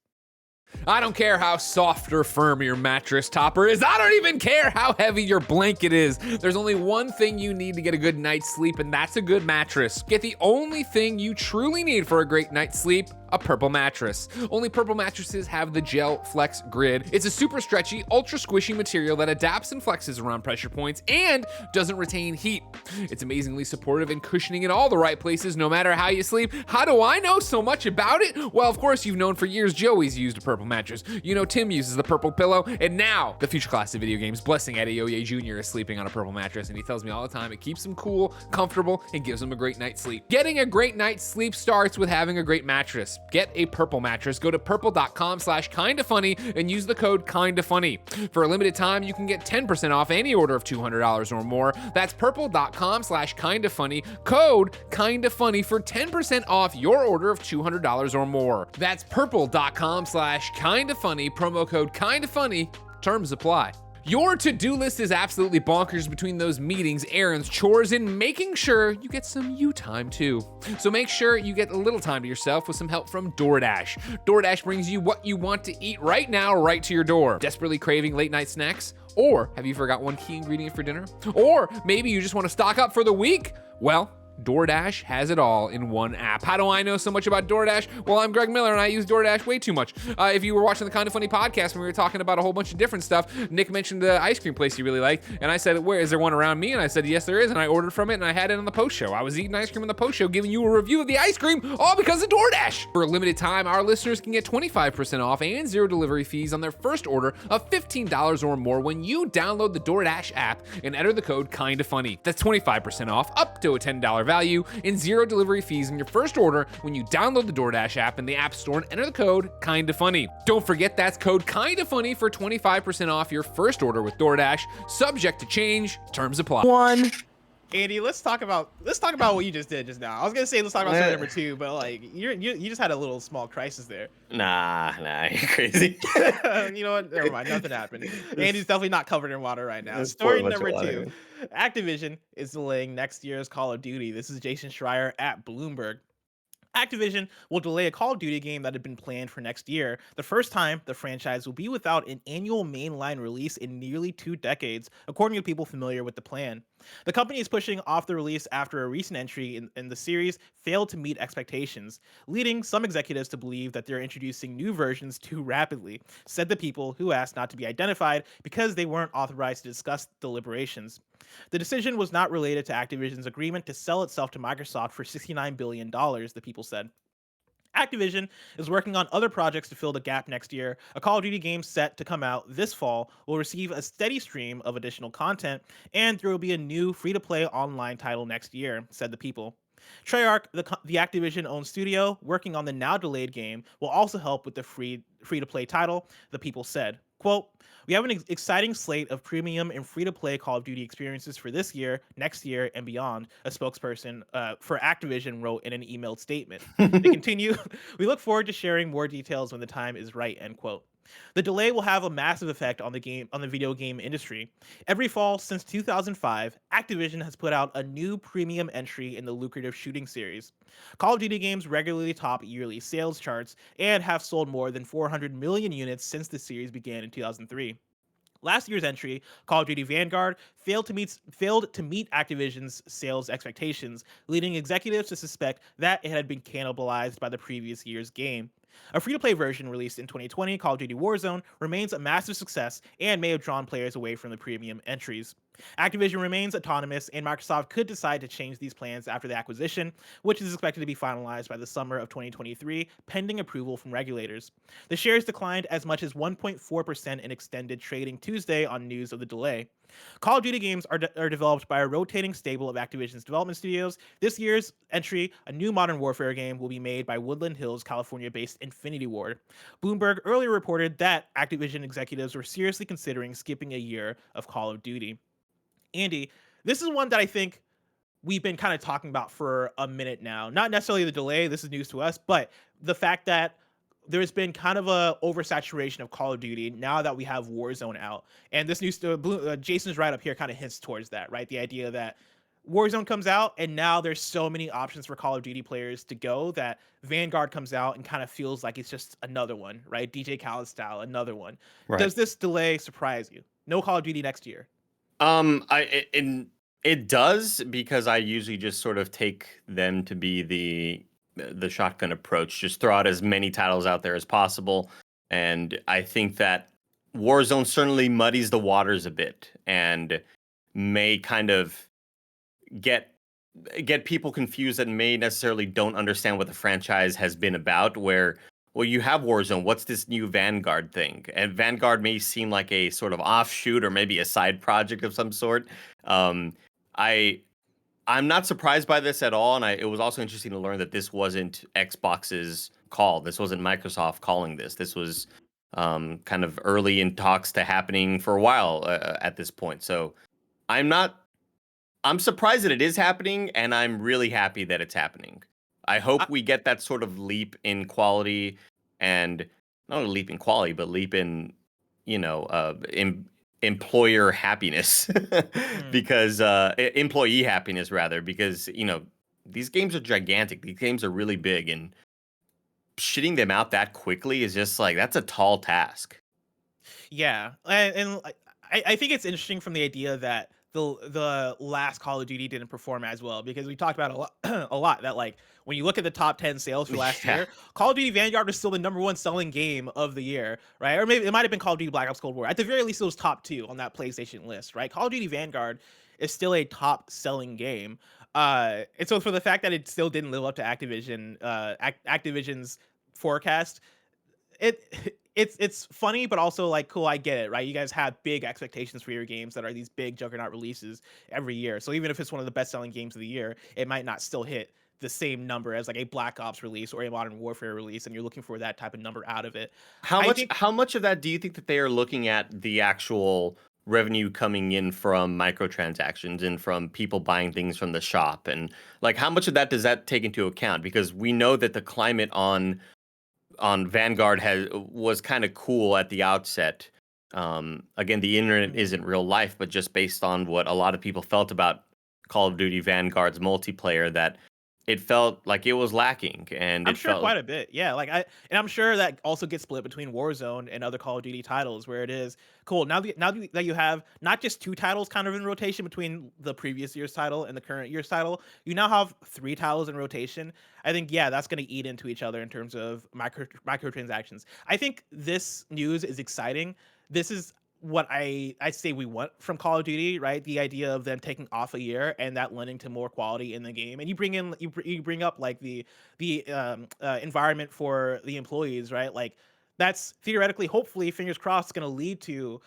I don't care how soft or firm your mattress topper is. I don't even care how heavy your blanket is. There's only one thing you need to get a good night's sleep, and that's a good mattress. Get the only thing you truly need for a great night's sleep, a Purple mattress. Only Purple mattresses have the Gel Flex Grid. It's a super stretchy, ultra squishy material that adapts and flexes around pressure points and doesn't retain heat. It's amazingly supportive and cushioning in all the right places, no matter how you sleep. How do I know so much about it? Well, of course, you've known for years Joey's used a Purple mattress. You know Tim uses the Purple pillow, and now the future class of video games, Blessing Adeoye Jr. is sleeping on a Purple mattress, and he tells me all the time it keeps him cool, comfortable, and gives him a great night's sleep. Getting a great night's sleep starts with having a great mattress. Get a Purple mattress. Go to purple.com/kindafunny and use the code kindafunny. For a limited time, you can get 10% off any order of $200 or more. That's purple.com/kindafunny, code kindafunny for 10% off your order of $200 or more. That's purple.com/kindafunny, promo code kindafunny. Terms apply. Your to-do list is absolutely bonkers between those meetings, errands, chores, and making sure you get some you time too. So make sure you get a little time to yourself with some help from DoorDash. DoorDash brings you what you want to eat right now, right to your door. Desperately craving late night snacks? Or have you forgot one key ingredient for dinner? Or maybe you just want to stock up for the week? Well, DoorDash has it all in one app. How do I know so much about DoorDash? Well, I'm Greg Miller and I use DoorDash way too much. If you were watching the Kinda Funny podcast when we were talking about a whole bunch of different stuff, Nick mentioned the ice cream place he really liked, and I said, where is there one around me? And I said, yes, there is, and I ordered from it and I had it on the post show. I was eating ice cream on the post show, giving you a review of the ice cream, all because of DoorDash. For a limited time, our listeners can get 25% off and zero delivery fees on their first order of $15 or more when you download the DoorDash app and enter the code KINDAFUNNY. That's 25% off, up to a $10 value, and zero delivery fees in your first order when you download the DoorDash app in the App Store and enter the code KINDAFUNNY. Don't forget that's code KINDAFUNNY for 25% off your first order with DoorDash. Subject to change. Terms apply.
Andy, let's talk about what you just did just now. I was gonna say let's talk about story number 2, but like you just had a little small crisis there.
Nah, you're crazy.
You know what? Never mind. Nothing happened. Andy's definitely not covered in water right now.
This
Story
poor bunch of
number
water.
2. Activision is delaying next year's Call of Duty. This is Jason Schreier at Bloomberg. Activision will delay a Call of Duty game that had been planned for next year, the first time the franchise will be without an annual mainline release in nearly 2 decades, according to people familiar with the plan. The company is pushing off the release after a recent entry in the series failed to meet expectations, leading some executives to believe that they're introducing new versions too rapidly, said the people who asked not to be identified because they weren't authorized to discuss deliberations. The decision was not related to Activision's agreement to sell itself to Microsoft for $69 billion, the people said. Activision is working on other projects to fill the gap next year. A Call of Duty game set to come out this fall will receive a steady stream of additional content, and there will be a new free-to-play online title next year, said the people. Treyarch, the Activision-owned studio working on the now delayed game, will also help with the free-to-play title, the people said. Quote, we have an exciting slate of premium and free-to-play Call of Duty experiences for this year, next year, and beyond, a spokesperson for Activision wrote in an emailed statement. They continue, we look forward to sharing more details when the time is right, end quote. The delay will have a massive effect on the video game industry. Every fall since 2005, Activision has put out a new premium entry in the lucrative shooting series. Call of Duty games regularly top yearly sales charts and have sold more than 400 million units since the series began in 2003. Last year's entry, Call of Duty Vanguard, failed to meet Activision's sales expectations, leading executives to suspect that it had been cannibalized by the previous year's game. A free-to-play version released in 2020, Call of Duty Warzone, remains a massive success and may have drawn players away from the premium entries. Activision remains autonomous, and Microsoft could decide to change these plans after the acquisition, which is expected to be finalized by the summer of 2023, pending approval from regulators. The shares declined as much as 1.4% in extended trading Tuesday on news of the delay. Call of Duty games are developed by a rotating stable of Activision's development studios. This year's entry, a new Modern Warfare game, will be made by Woodland Hills, California-based Infinity Ward. Bloomberg earlier reported that Activision executives were seriously considering skipping a year of Call of Duty. Andy, this is one that I think we've been kind of talking about for a minute now. Not necessarily the delay, this is news to us, but the fact that there's been kind of a oversaturation of Call of Duty now that we have Warzone out. And this news, Jason's right up here kind of hints towards that, right? The idea that Warzone comes out and now there's so many options for Call of Duty players to go that Vanguard comes out and kind of feels like it's just another one, right? DJ Khaled style, another one.
Right.
Does this delay surprise you? No Call of Duty next year.
It does, because I usually just sort of take them to be the shotgun approach, just throw out as many titles out there as possible. And I think that Warzone certainly muddies the waters a bit and may kind of get people confused that may necessarily don't understand what the franchise has been about, where, well, you have Warzone, what's this new Vanguard thing? And Vanguard may seem like a sort of offshoot or maybe a side project of some sort. I'm not surprised by this at all, and it was also interesting to learn that this wasn't Xbox's call. This wasn't Microsoft calling this. This was kind of early in talks to happening for a while at this point. So I'm surprised that it is happening, and I'm really happy that it's happening. I hope we get that sort of leap in quality, and not a leap in quality, but leap in, employer happiness, because employee happiness rather, because these games are gigantic. These games are really big, and shitting them out that quickly is just like, that's a tall task.
Yeah, and I think it's interesting from the idea that the last Call of Duty didn't perform as well, because we talked about a lot that, like, when you look at the top 10 sales for last year, Call of Duty Vanguard was still the #1 selling game of the year, right? Or maybe it might have been Call of Duty Black Ops Cold War. At the very least, it was top 2 on that PlayStation list, right? Call of Duty Vanguard is still a top selling game. And so for the fact that it still didn't live up to Activision's forecast, it's funny, but also like, cool, I get it, right? You guys have big expectations for your games that are these big juggernaut releases every year. So even if it's one of the best selling games of the year, it might not still hit the same number as like a Black Ops release or a Modern Warfare release, and you're looking for that type of number out of it.
How much of that do you think that they are looking at the actual revenue coming in from microtransactions and from people buying things from the shop? And like, how much of that does that take into account? Because we know that the climate on Vanguard was kind of cool at the outset. Again, the internet isn't real life, but just based on what a lot of people felt about Call of Duty Vanguard's multiplayer, that it felt like it was lacking, and
I'm sure quite a bit. Yeah, I'm sure that also gets split between Warzone and other Call of Duty titles, where it is cool now that you have not just 2 titles kind of in rotation between the previous year's title and the current year's title, you now have 3 titles in rotation. I think, yeah, that's going to eat into each other in terms of microtransactions. I think this news is exciting. This is what I say we want from Call of Duty, right? The idea of them taking off a year and that lending to more quality in the game, and you bring up like the environment for the employees, right? Like, that's theoretically, hopefully, fingers crossed, going to lead to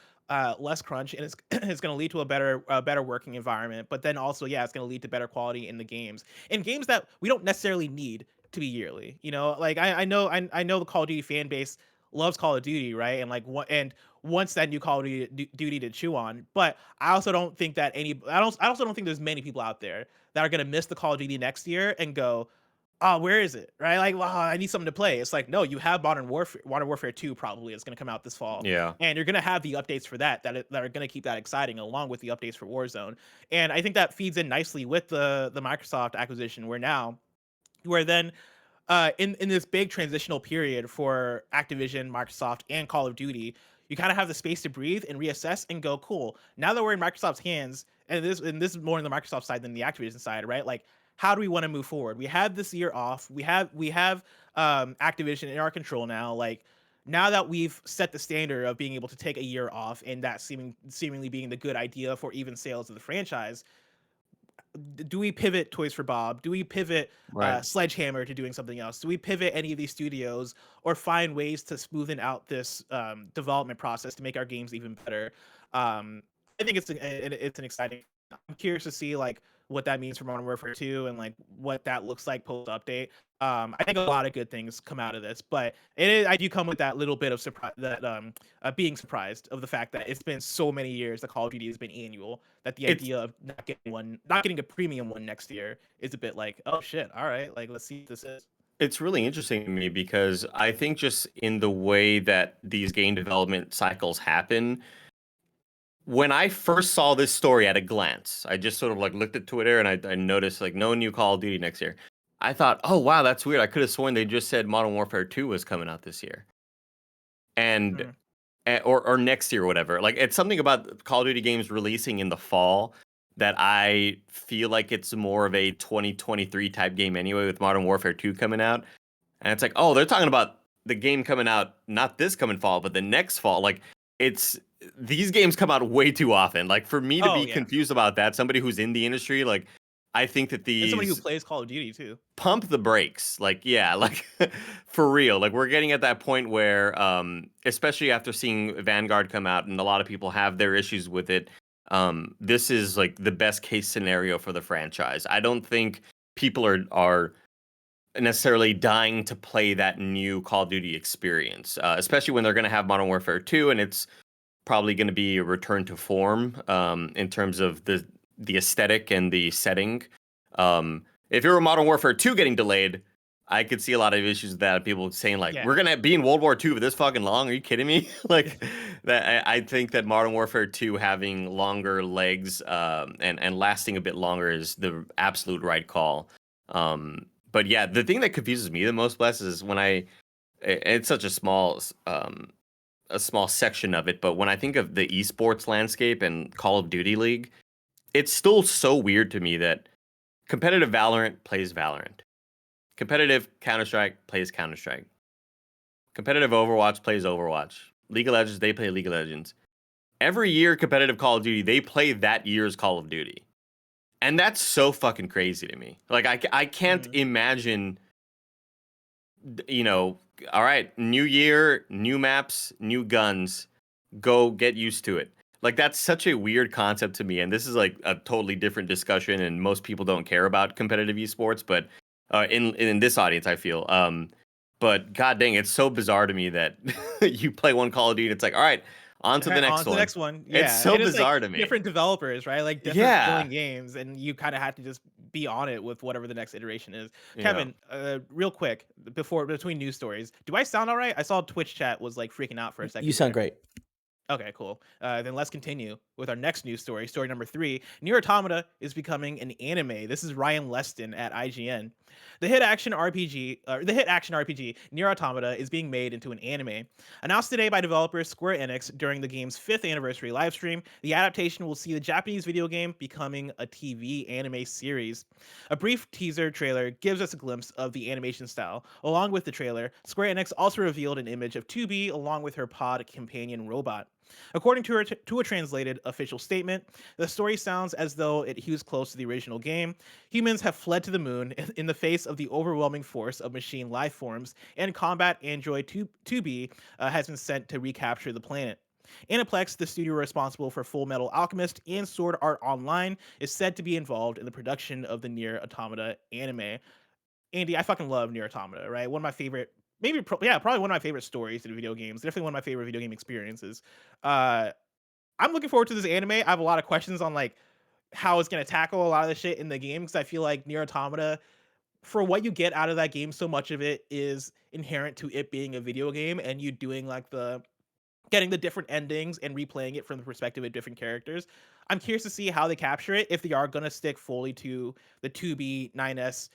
less crunch, and it's it's going to lead to a better working environment. But then also, yeah, it's going to lead to better quality in the games, in games that we don't necessarily need to be yearly. You know, like I know the Call of Duty fan base loves Call of Duty, right? And like what and wants that new Call of Duty to chew on. But I also don't think that I also don't think there's many people out there that are going to miss the Call of Duty next year and go, oh, where is it? Right? Like, well, I need something to play. It's like, no, you have Modern Warfare 2 probably is going to come out this fall.
Yeah.
And you're going to have the updates for that are going to keep that exciting, along with the updates for Warzone. And I think that feeds in nicely with the Microsoft acquisition, where then in this big transitional period for Activision, Microsoft, and Call of Duty, you kind of have the space to breathe and reassess and go, cool. Now that we're in Microsoft's hands, and this is more on the Microsoft side than the Activision side, right? Like, how do we want to move forward? We have this year off. We have Activision in our control now. Like, now that we've set the standard of being able to take a year off, and that seemingly being the good idea for even sales of the franchise, do we pivot Toys for Bob? Do we pivot
Right.
Sledgehammer to doing something else? Do we pivot any of these studios, or find ways to smoothen out this development process to make our games even better? I think it's an exciting. I'm curious to see like what that means for Modern Warfare 2 and like what that looks like post update. I think a lot of good things come out of this, but I do come with that little bit of surprise, that being surprised of the fact that it's been so many years that Call of Duty has been annual, that the idea of not getting a premium one next year is a bit like, oh shit, all right, like let's see what this is.
It's really interesting to me because I think just in the way that these game development cycles happen, when I first saw this story at a glance, I just sort of like looked at Twitter and I noticed like no new Call of Duty next year. I thought, oh wow, that's weird. I could have sworn they just said Modern Warfare 2 was coming out this year, and or next year or whatever. Like it's something about Call of Duty games releasing in the fall that I feel like it's more of a 2023 type game anyway, with Modern Warfare 2 coming out. And it's like, oh, they're talking about the game coming out not this coming fall, but the next fall. Like it's these games come out way too often. Like for me to be confused about that, somebody who's in the industry, like I think that
and somebody who plays Call of Duty too,
pump the brakes. Like, yeah, like for real. Like we're getting at that point where, especially after seeing Vanguard come out and a lot of people have their issues with it, this is like the best case scenario for the franchise. I don't think people are necessarily dying to play that new Call of Duty experience, especially when they're going to have Modern Warfare 2, and it's probably going to be a return to form in terms of the aesthetic and the setting. If you're a Modern Warfare 2 getting delayed, I could see a lot of issues with that. People saying like, we're going to be in World War II for this fucking long. Are you kidding me? Like that. I think that Modern Warfare 2 having longer legs and lasting a bit longer is the absolute right call. But yeah, the thing that confuses me the most, Bless, is when it's such a small section of it, but when I think of the esports landscape and Call of Duty League, it's still so weird to me that competitive Valorant plays Valorant. Competitive Counter-Strike plays Counter-Strike. Competitive Overwatch plays Overwatch. League of Legends, they play League of Legends. Every year, competitive Call of Duty, they play that year's Call of Duty. And that's so fucking crazy to me. Like, I can't imagine, all right, new year, new maps, new guns, go get used to it. Like, that's such a weird concept to me. And this is like a totally different discussion, and most people don't care about competitive esports, but in this audience, I feel. But god dang, it's so bizarre to me that you play one Call of Duty and it's like, all right, on to the next one. Yeah.
It's
so bizarre to me.
Different developers, right? Like different filling games, and you kind of have to just be on it with whatever the next iteration is. Kevin, real quick, between news stories, do I sound all right? I saw Twitch chat was like freaking out for a second.
You sound great.
Okay, cool. Then let's continue with our next news story. Story number 3. Nier Automata is becoming an anime. This is Ryan Leston at IGN. The hit action RPG Nier Automata is being made into an anime. Announced today by developer Square Enix during the game's 5th anniversary livestream, the adaptation will see the Japanese video game becoming a TV anime series. A brief teaser trailer gives us a glimpse of the animation style. Along with the trailer, Square Enix also revealed an image of 2B along with her pod companion robot. According to a translated official statement, the story sounds as though it hews close to the original game. Humans have fled to the moon in the face of the overwhelming force of machine life forms, and combat android 2B has been sent to recapture the planet. Aniplex, the studio responsible for Full Metal Alchemist and Sword Art Online, is said to be involved in the production of the Nier Automata anime. Andy, I fucking love Nier Automata, right? One of my favorite, probably one of my favorite stories in video games. Definitely one of my favorite video game experiences. I'm looking forward to this anime. I have a lot of questions on like how it's gonna tackle a lot of the shit in the game because I feel like Nier Automata, for what you get out of that game, so much of it is inherent to it being a video game and you doing like the getting the different endings and replaying it from the perspective of different characters. I'm curious to see how they capture it, if they are going to stick fully to the 2B 9S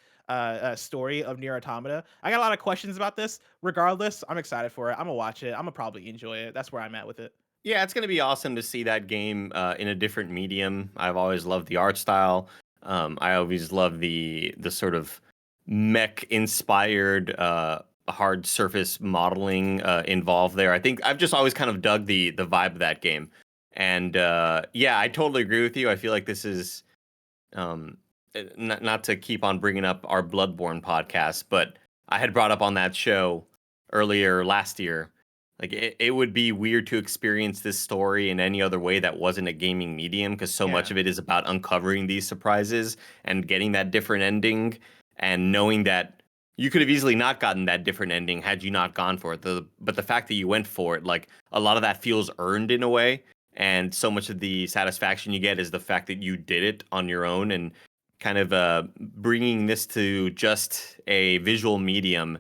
story of Nier Automata. I got a lot of questions about this. Regardless, I'm excited for it. I'm gonna watch it. I'm gonna probably enjoy it. That's where I'm at with it.
Yeah, it's going to be awesome to see that game in a different medium. I've always loved the art style. I always love the sort of mech inspired hard surface modeling involved there. I think I've just always kind of dug the vibe of that game. And yeah, I totally agree with you. I feel like this is not to keep on bringing up our Bloodborne podcast, but I had brought up on that show earlier last year. Like it would be weird to experience this story in any other way that wasn't a gaming medium, because so much of it is about uncovering these surprises and getting that different ending and knowing that you could have easily not gotten that different ending had you not gone for it. But the fact that you went for it, like a lot of that feels earned in a way. And so much of the satisfaction you get is the fact that you did it on your own, and kind of bringing this to just a visual medium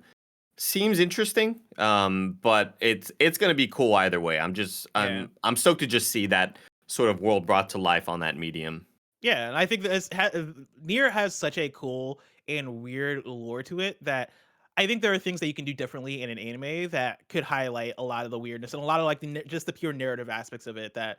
seems interesting, but it's gonna be cool either way. I'm stoked to just see that sort of world brought to life on that medium.
Yeah, and I think that Nier has such a cool and weird lore to it that I think there are things that you can do differently in an anime that could highlight a lot of the weirdness and a lot of like just the pure narrative aspects of it that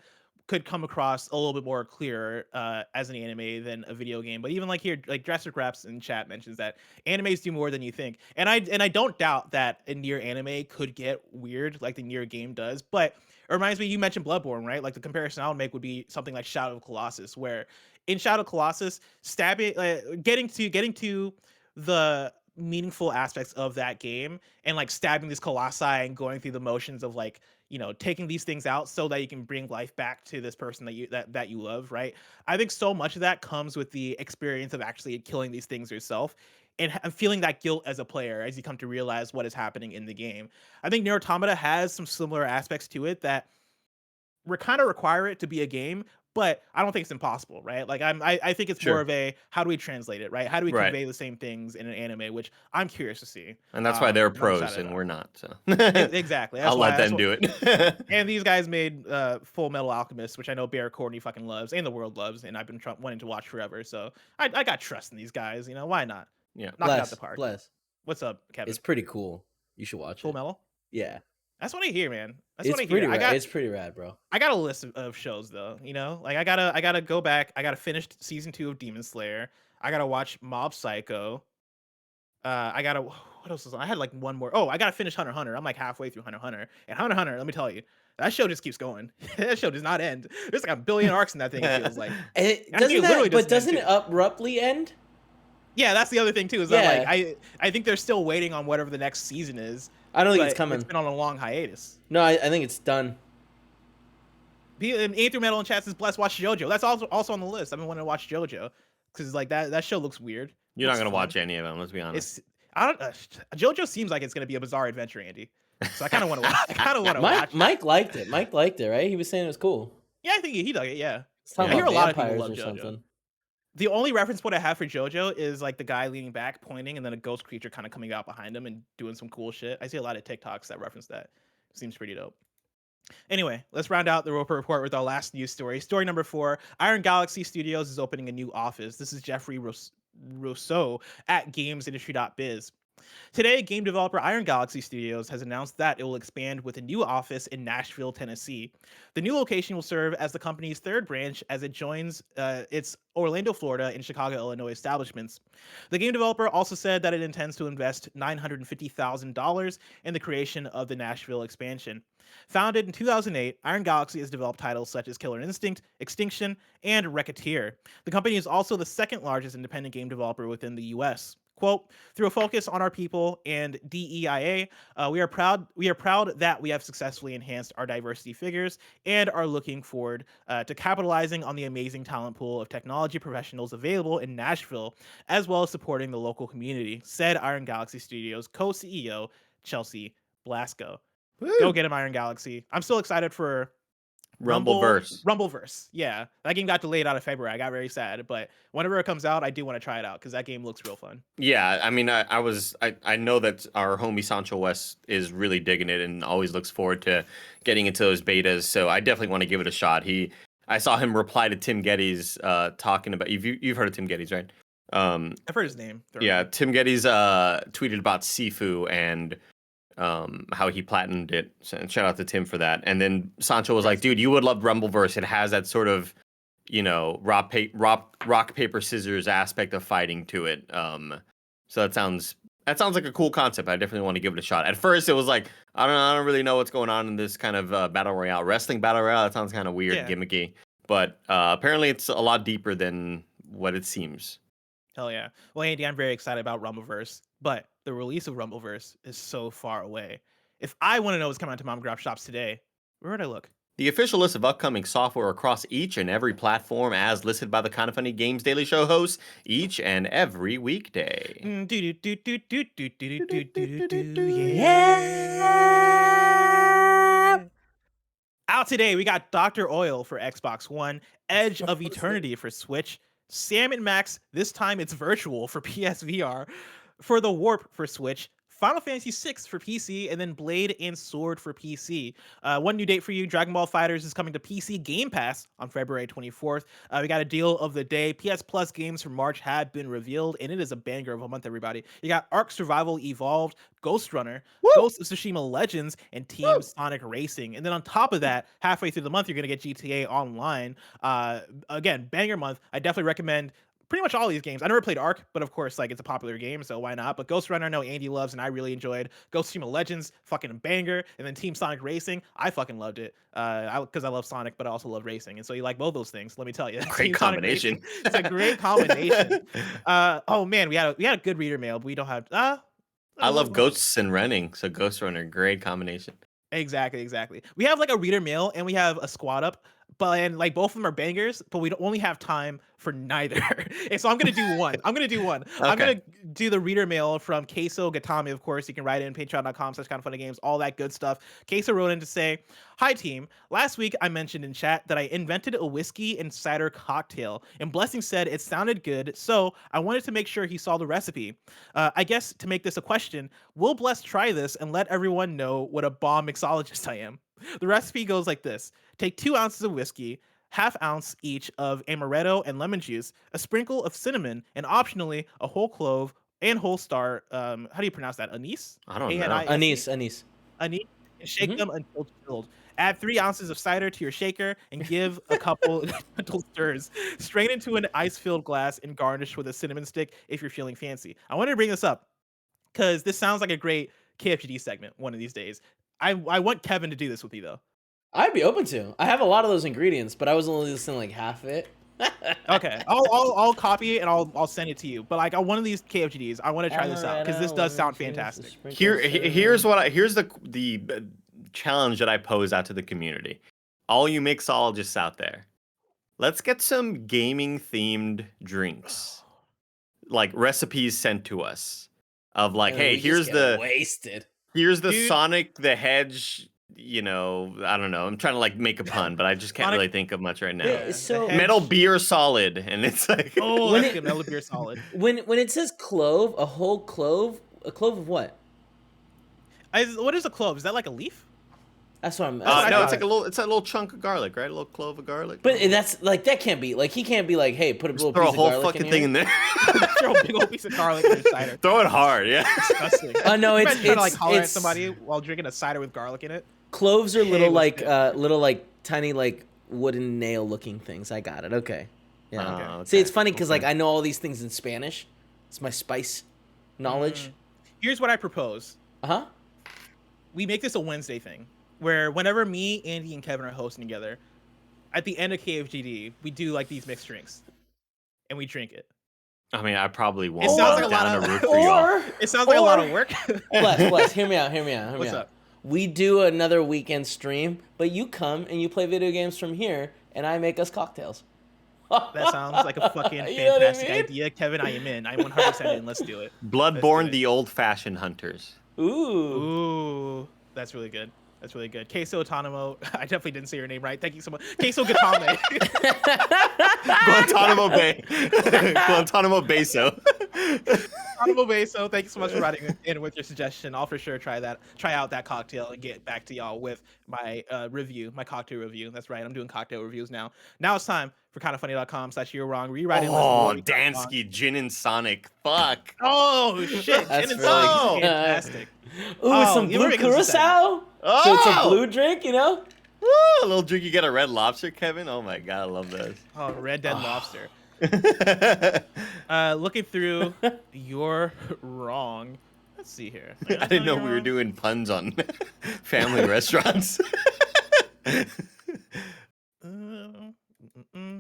could come across a little bit more clear as an anime than a video game. But even like here, like Drastic Raps in chat mentions that animes do more than you think, and I don't doubt that a Nier anime could get weird like the Nier game does. But it reminds me, you mentioned Bloodborne, right? Like the comparison I would make would be something like Shadow of Colossus, where in Shadow of Colossus, stabbing, getting to the meaningful aspects of that game and like stabbing these colossi and going through the motions of like, you know, taking these things out so that you can bring life back to this person that you love, right? I think so much of that comes with the experience of actually killing these things yourself and feeling that guilt as a player as you come to realize what is happening in the game. I think Nier Automata has some similar aspects to it that kind of require it to be a game, but I don't think it's impossible, right? Like I think it's more of a, how do we translate it, right? How do we convey the same things in an anime, which I'm curious to see.
And that's why they're
and
pros and we're not. So
exactly.
I'll let them do it.
And these guys made Full Metal Alchemist, which I know Bear Courtney fucking loves and the world loves, and I've been wanting to watch forever. So I got trust in these guys. You know, why not?
Yeah.
Knock it out the park.
Bless.
What's up, Kevin?
It's pretty cool. You should watch
Full
it.
Metal?
Yeah.
That's what I hear, man. That's
It's
what I
pretty
hear.
rad. It's pretty rad, bro.
I got a list of shows though, you know, like I gotta go back. I gotta finish season 2 of Demon Slayer. I gotta watch Mob Psycho. I gotta, what else is on? I had like one more. Oh, I gotta finish Hunter x Hunter. I'm like halfway through Hunter x Hunter, and Hunter x Hunter, let me tell you, that show just keeps going. That show does not end. There's like a billion arcs in that thing. It feels like.
Doesn't it abruptly end?
Yeah, that's the other thing too. Is that like I think they're still waiting on whatever the next season is.
I don't think it's coming.
It's been on a long hiatus.
No, I think it's done.
Aether Metal in chat says, "Bless, watch JoJo." That's also on the list. I've been wanting to watch JoJo because like that show looks weird.
You're not gonna watch any of them. Let's be honest.
JoJo seems like it's gonna be a bizarre adventure, Andy. So I kind of want to watch. I kind of want to watch.
Mike liked it. Mike liked it, right? He was saying it was cool.
Yeah, I think he dug it. Yeah,
I
hear a lot of people love JoJo. The only reference point I have for JoJo is like the guy leaning back, pointing, and then a ghost creature kind of coming out behind him and doing some cool shit. I see a lot of TikToks that reference that. Seems pretty dope. Anyway, let's round out the Roper Report with our last news story. Story number 4, Iron Galaxy Studios is opening a new office. This is Jeffrey Rousseau at gamesindustry.biz. Today, game developer Iron Galaxy Studios has announced that it will expand with a new office in Nashville, Tennessee. The new location will serve as the company's third branch as it joins its Orlando, Florida, and Chicago, Illinois establishments. The game developer also said that it intends to invest $950,000 in the creation of the Nashville expansion. Founded in 2008, Iron Galaxy has developed titles such as Killer Instinct, Extinction, and Racketeer. The company is also the second largest independent game developer within the U.S. Quote, through a focus on our people and DEIA, we are proud that we have successfully enhanced our diversity figures and are looking forward to capitalizing on the amazing talent pool of technology professionals available in Nashville, as well as supporting the local community, said Iron Galaxy Studios co-CEO Chelsea Blasco. Go get him, Iron Galaxy. I'm still excited for Rumbleverse. Yeah, that game got delayed out of February. I got very sad, but whenever it comes out, I do want to try it out because that game looks real fun.
Yeah, I mean, I know that our homie Sancho West is really digging it and always looks forward to getting into those betas. So I definitely want to give it a shot. I saw him reply to Tim Geddes talking about you've heard of Tim Geddes, right?
I've heard his name.
Yeah, Tim Geddes tweeted about Sifu and how he platinumed it. So shout out to Tim for that. And then Sancho was like, dude, you would love Rumbleverse. It has that sort of, rock paper scissors aspect of fighting to it. So that sounds like a cool concept. I definitely want to give it a shot. At first it was like, I don't really know what's going on in this kind of battle royale, wrestling battle royale. That sounds kind of weird, gimmicky, but apparently it's a lot deeper than what it seems.
Hell yeah. Well, Andy, I'm very excited about Rumbleverse, but the release of Rumbleverse is so far away. If I want to know what's coming out to mom and grab shops today, where would I look?
The official list of upcoming software across each and every platform as listed by the Kinda Funny Games Daily Show hosts each and every weekday.
Yeah. Out today, we got Dr. Oil for Xbox One, Edge of Eternity for Switch, Sam and Max, this time it's virtual for PSVR, for the Warp for Switch, Final Fantasy VI for PC, and then Blade and Sword for PC. One new date for you, Dragon Ball FighterZ is coming to PC Game Pass on February 24th. We got a deal of the day. PS Plus games from March have been revealed, and it is a banger of a month, everybody. You got Ark Survival Evolved, Ghost Runner, Ghost of Tsushima Legends, and Team Sonic Racing. And then on top of that, halfway through the month, you're going to get GTA Online. Again, banger month. I definitely recommend pretty much all these games. I never played Ark, but of course, like, it's a popular game, so why not? But Ghost Runner, I know Andy loves, and I really enjoyed. Ghost Tsushima Legends, fucking banger. And then Team Sonic Racing, I fucking loved it. Because I love Sonic, but I also love racing. And so you like both those things, let me tell you.
Great combination.
It's a great combination. Oh man, we had a good reader mail, but we don't have
I love Ghosts and Running, so Ghost Runner, great combination.
Exactly. We have like a reader mail and we have a squad up, but like both of them are bangers, but we don't only have time for neither. And so I'm gonna do one. I'm gonna do the reader mail from Queso Gatami. Of course, you can write in patreon.com/kindafunnygames, all that good stuff. Queso wrote in to say, "Hi team. Last week I mentioned in chat that I invented a whiskey and cider cocktail, and Blessing said it sounded good, so I wanted to make sure he saw the recipe. I guess to make this a question, will Bless try this and let everyone know what a bomb mixologist I am? The recipe goes like this: take 2 ounces of whiskey, ½ ounce each of amaretto and lemon juice, a sprinkle of cinnamon, and optionally a whole clove and whole star. How do you pronounce that? Anise?
I don't know.
Anise.
Anise. And shake them until chilled. Add 3 ounces of cider to your shaker and give a couple gentle stirs. Strain into an ice-filled glass and garnish with a cinnamon stick if you're feeling fancy." I wanted to bring this up because this sounds like a great KFGD segment one of these days. I want Kevin to do this with me though.
I'd be open to. I have a lot of those ingredients, but I was only listening like half of it.
Okay, I'll copy it and I'll send it to you. But like on one of these KFGDs, I want to try this out because this does sound fantastic.
Here's the challenge that I pose out to the community. All you mixologists out there, let's get some gaming themed drinks, like recipes sent to us of like, hey, here's the
wasted.
Here's the Sonic the Hedge, I don't know. I'm trying to like make a pun, but I just can't really think of much right now.
Yeah, so
Metal Beer Solid, and it's like,
oh, that's good. Metal Beer Solid.
When it says clove, a whole clove, a clove of what?
What is a clove? Is that like a leaf?
That's what I'm.
No, it's like a little chunk of garlic, right? A little clove of garlic.
But that's like that can't be like he can't be like, hey, put a little
throw
piece
a whole
of garlic
fucking
in
thing in there.
Throw a big old piece of garlic in your cider.
Throw it hard, yeah.
Disgusting.
Oh no, it's
trying to like holler at somebody while drinking a cider with garlic in it.
Cloves are little like tiny like wooden nail looking things. I got it. Okay. Yeah.
Okay.
See, it's funny because like I know all these things in Spanish. It's my spice knowledge.
Here's what I propose. We make this a Wednesday thing, where whenever me, Andy, and Kevin are hosting together, at the end of KFGD, we do like these mixed drinks, and we drink it.
I mean, I probably won't.
It sounds like a
down
lot
a
of
route for y'all.
It sounds like a lot of work.
Bless, hear me out.
What's
out.
up?
We do another weekend stream, but you come and you play video games from here, and I make us cocktails.
That sounds like a fucking
You know what I
fantastic
mean?
idea, Kevin. I am in. I'm 100% in. Let's do it.
Bloodborne,
it.
the old-fashioned hunters.
Ooh.
Ooh, that's really good. That's really good. Queso Autonomo. I definitely didn't say your name right. Thank you so much. Queso Gatame.
Guantanamo Bay. Guantanamo Beso.
Autonomo Beso. Thank you so much for writing in with your suggestion. I'll for sure try out that cocktail and get back to y'all with my review, my cocktail review. That's right. I'm doing cocktail reviews now. Now it's time for kindafunny.com/you'rewrong. Rewriting.
Oh, Dansky, Gin and Sonic. Fuck.
Oh shit!
That's
Gin and
really
Sonic.
good.
Fantastic.
Ooh, some
you were
blue
making this
curacao.
Oh!
So it's a blue drink, you know?
Woo, a little drink. You get a Red Lobster, Kevin. Oh my god, I love those.
Oh, Red Dead Lobster. Looking through, you're wrong. Let's see here.
I didn't know we were doing puns on family restaurants.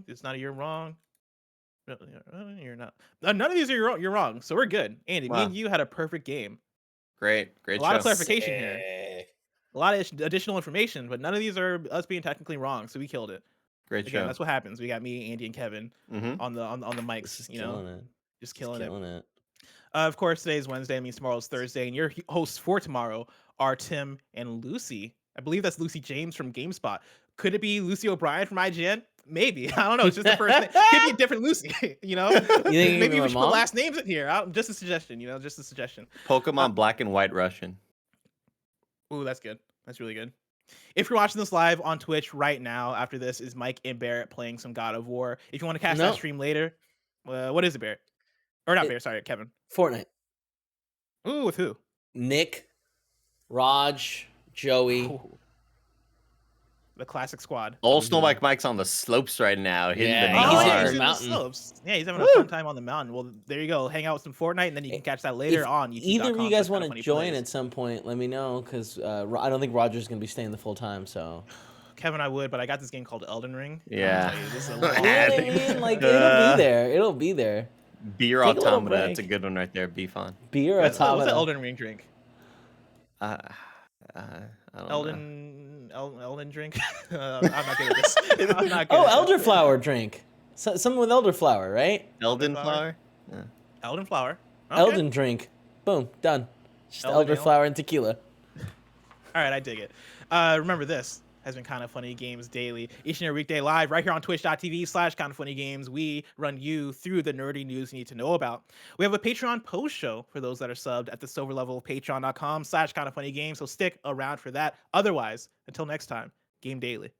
It's not a you're wrong. You're not. None of these are you're wrong. So we're good. Andy, me
Wow.
and you had a perfect game.
Great
A
show.
lot of clarification here. A lot of additional information, but none of these are us being technically wrong. So we killed it.
Great
Again,
show.
that's what happens. We got me, Andy, and Kevin on the mics.
Just
You know,
killing it.
just killing it.
it.
Of course, today's Wednesday. Means tomorrow's Thursday, and your hosts for tomorrow are Tim and Lucy. I believe that's Lucy James from GameSpot. Could it be Lucy O'Brien from IGN? Maybe. I don't know. It's just the first name. Could be a different Lucy. You know,
think
maybe
my
we should
mom?
put last names in here. Just a suggestion. You know, just a suggestion.
Pokemon Black and White Russian.
Ooh, that's good. That's really good. If you're watching this live on Twitch right now, after this is Mike and Barrett playing some God of War. If you want to catch that stream later, what is it, Barrett? Or not Barrett, sorry, Kevin.
Fortnite.
Ooh, with who?
Nick, Raj, Joey.
Ooh. The classic squad.
Old Snow Mike's on the slopes right now, hitting
Yeah,
the
he's
Nard.
in the mountain.
Slopes. Yeah, he's having a fun time on the mountain. Well, there you go. Hang out with some Fortnite, and then you can catch that later
If
on.
either of you guys want to join
it?
at some point, let me know, because I don't think Roger's going to be staying the full time, so.
Kevin, I would, but I got this game called Elden Ring.
Yeah.
I'll tell you, this is a
You know
long
what I
game.
mean? Like, it'll be there. It'll be there.
Beer
Take a little
Automata. That's a
break.
good one right there. Beef on.
Beer
What's the
Automata.
Elden Ring drink?
I don't know.
Elden drink? I'm not good at this. I'm not good
Oh,
at this.
elderflower drink. Something with elderflower, right?
Elden
Elderflower?
Flower?
Elden flower. Okay.
Elden drink. Boom, done. Just
Elden ale.
elderflower and tequila.
All right, I dig it. Remember, this has been Kinda Funny Games Daily. Each and every weekday live right here on twitch.tv/KindaFunnyGames. We run you through the nerdy news you need to know about. We have a Patreon post show for those that are subbed at the silver level of patreon.com/KindaFunnyGames. So stick around for that. Otherwise, until next time, game daily.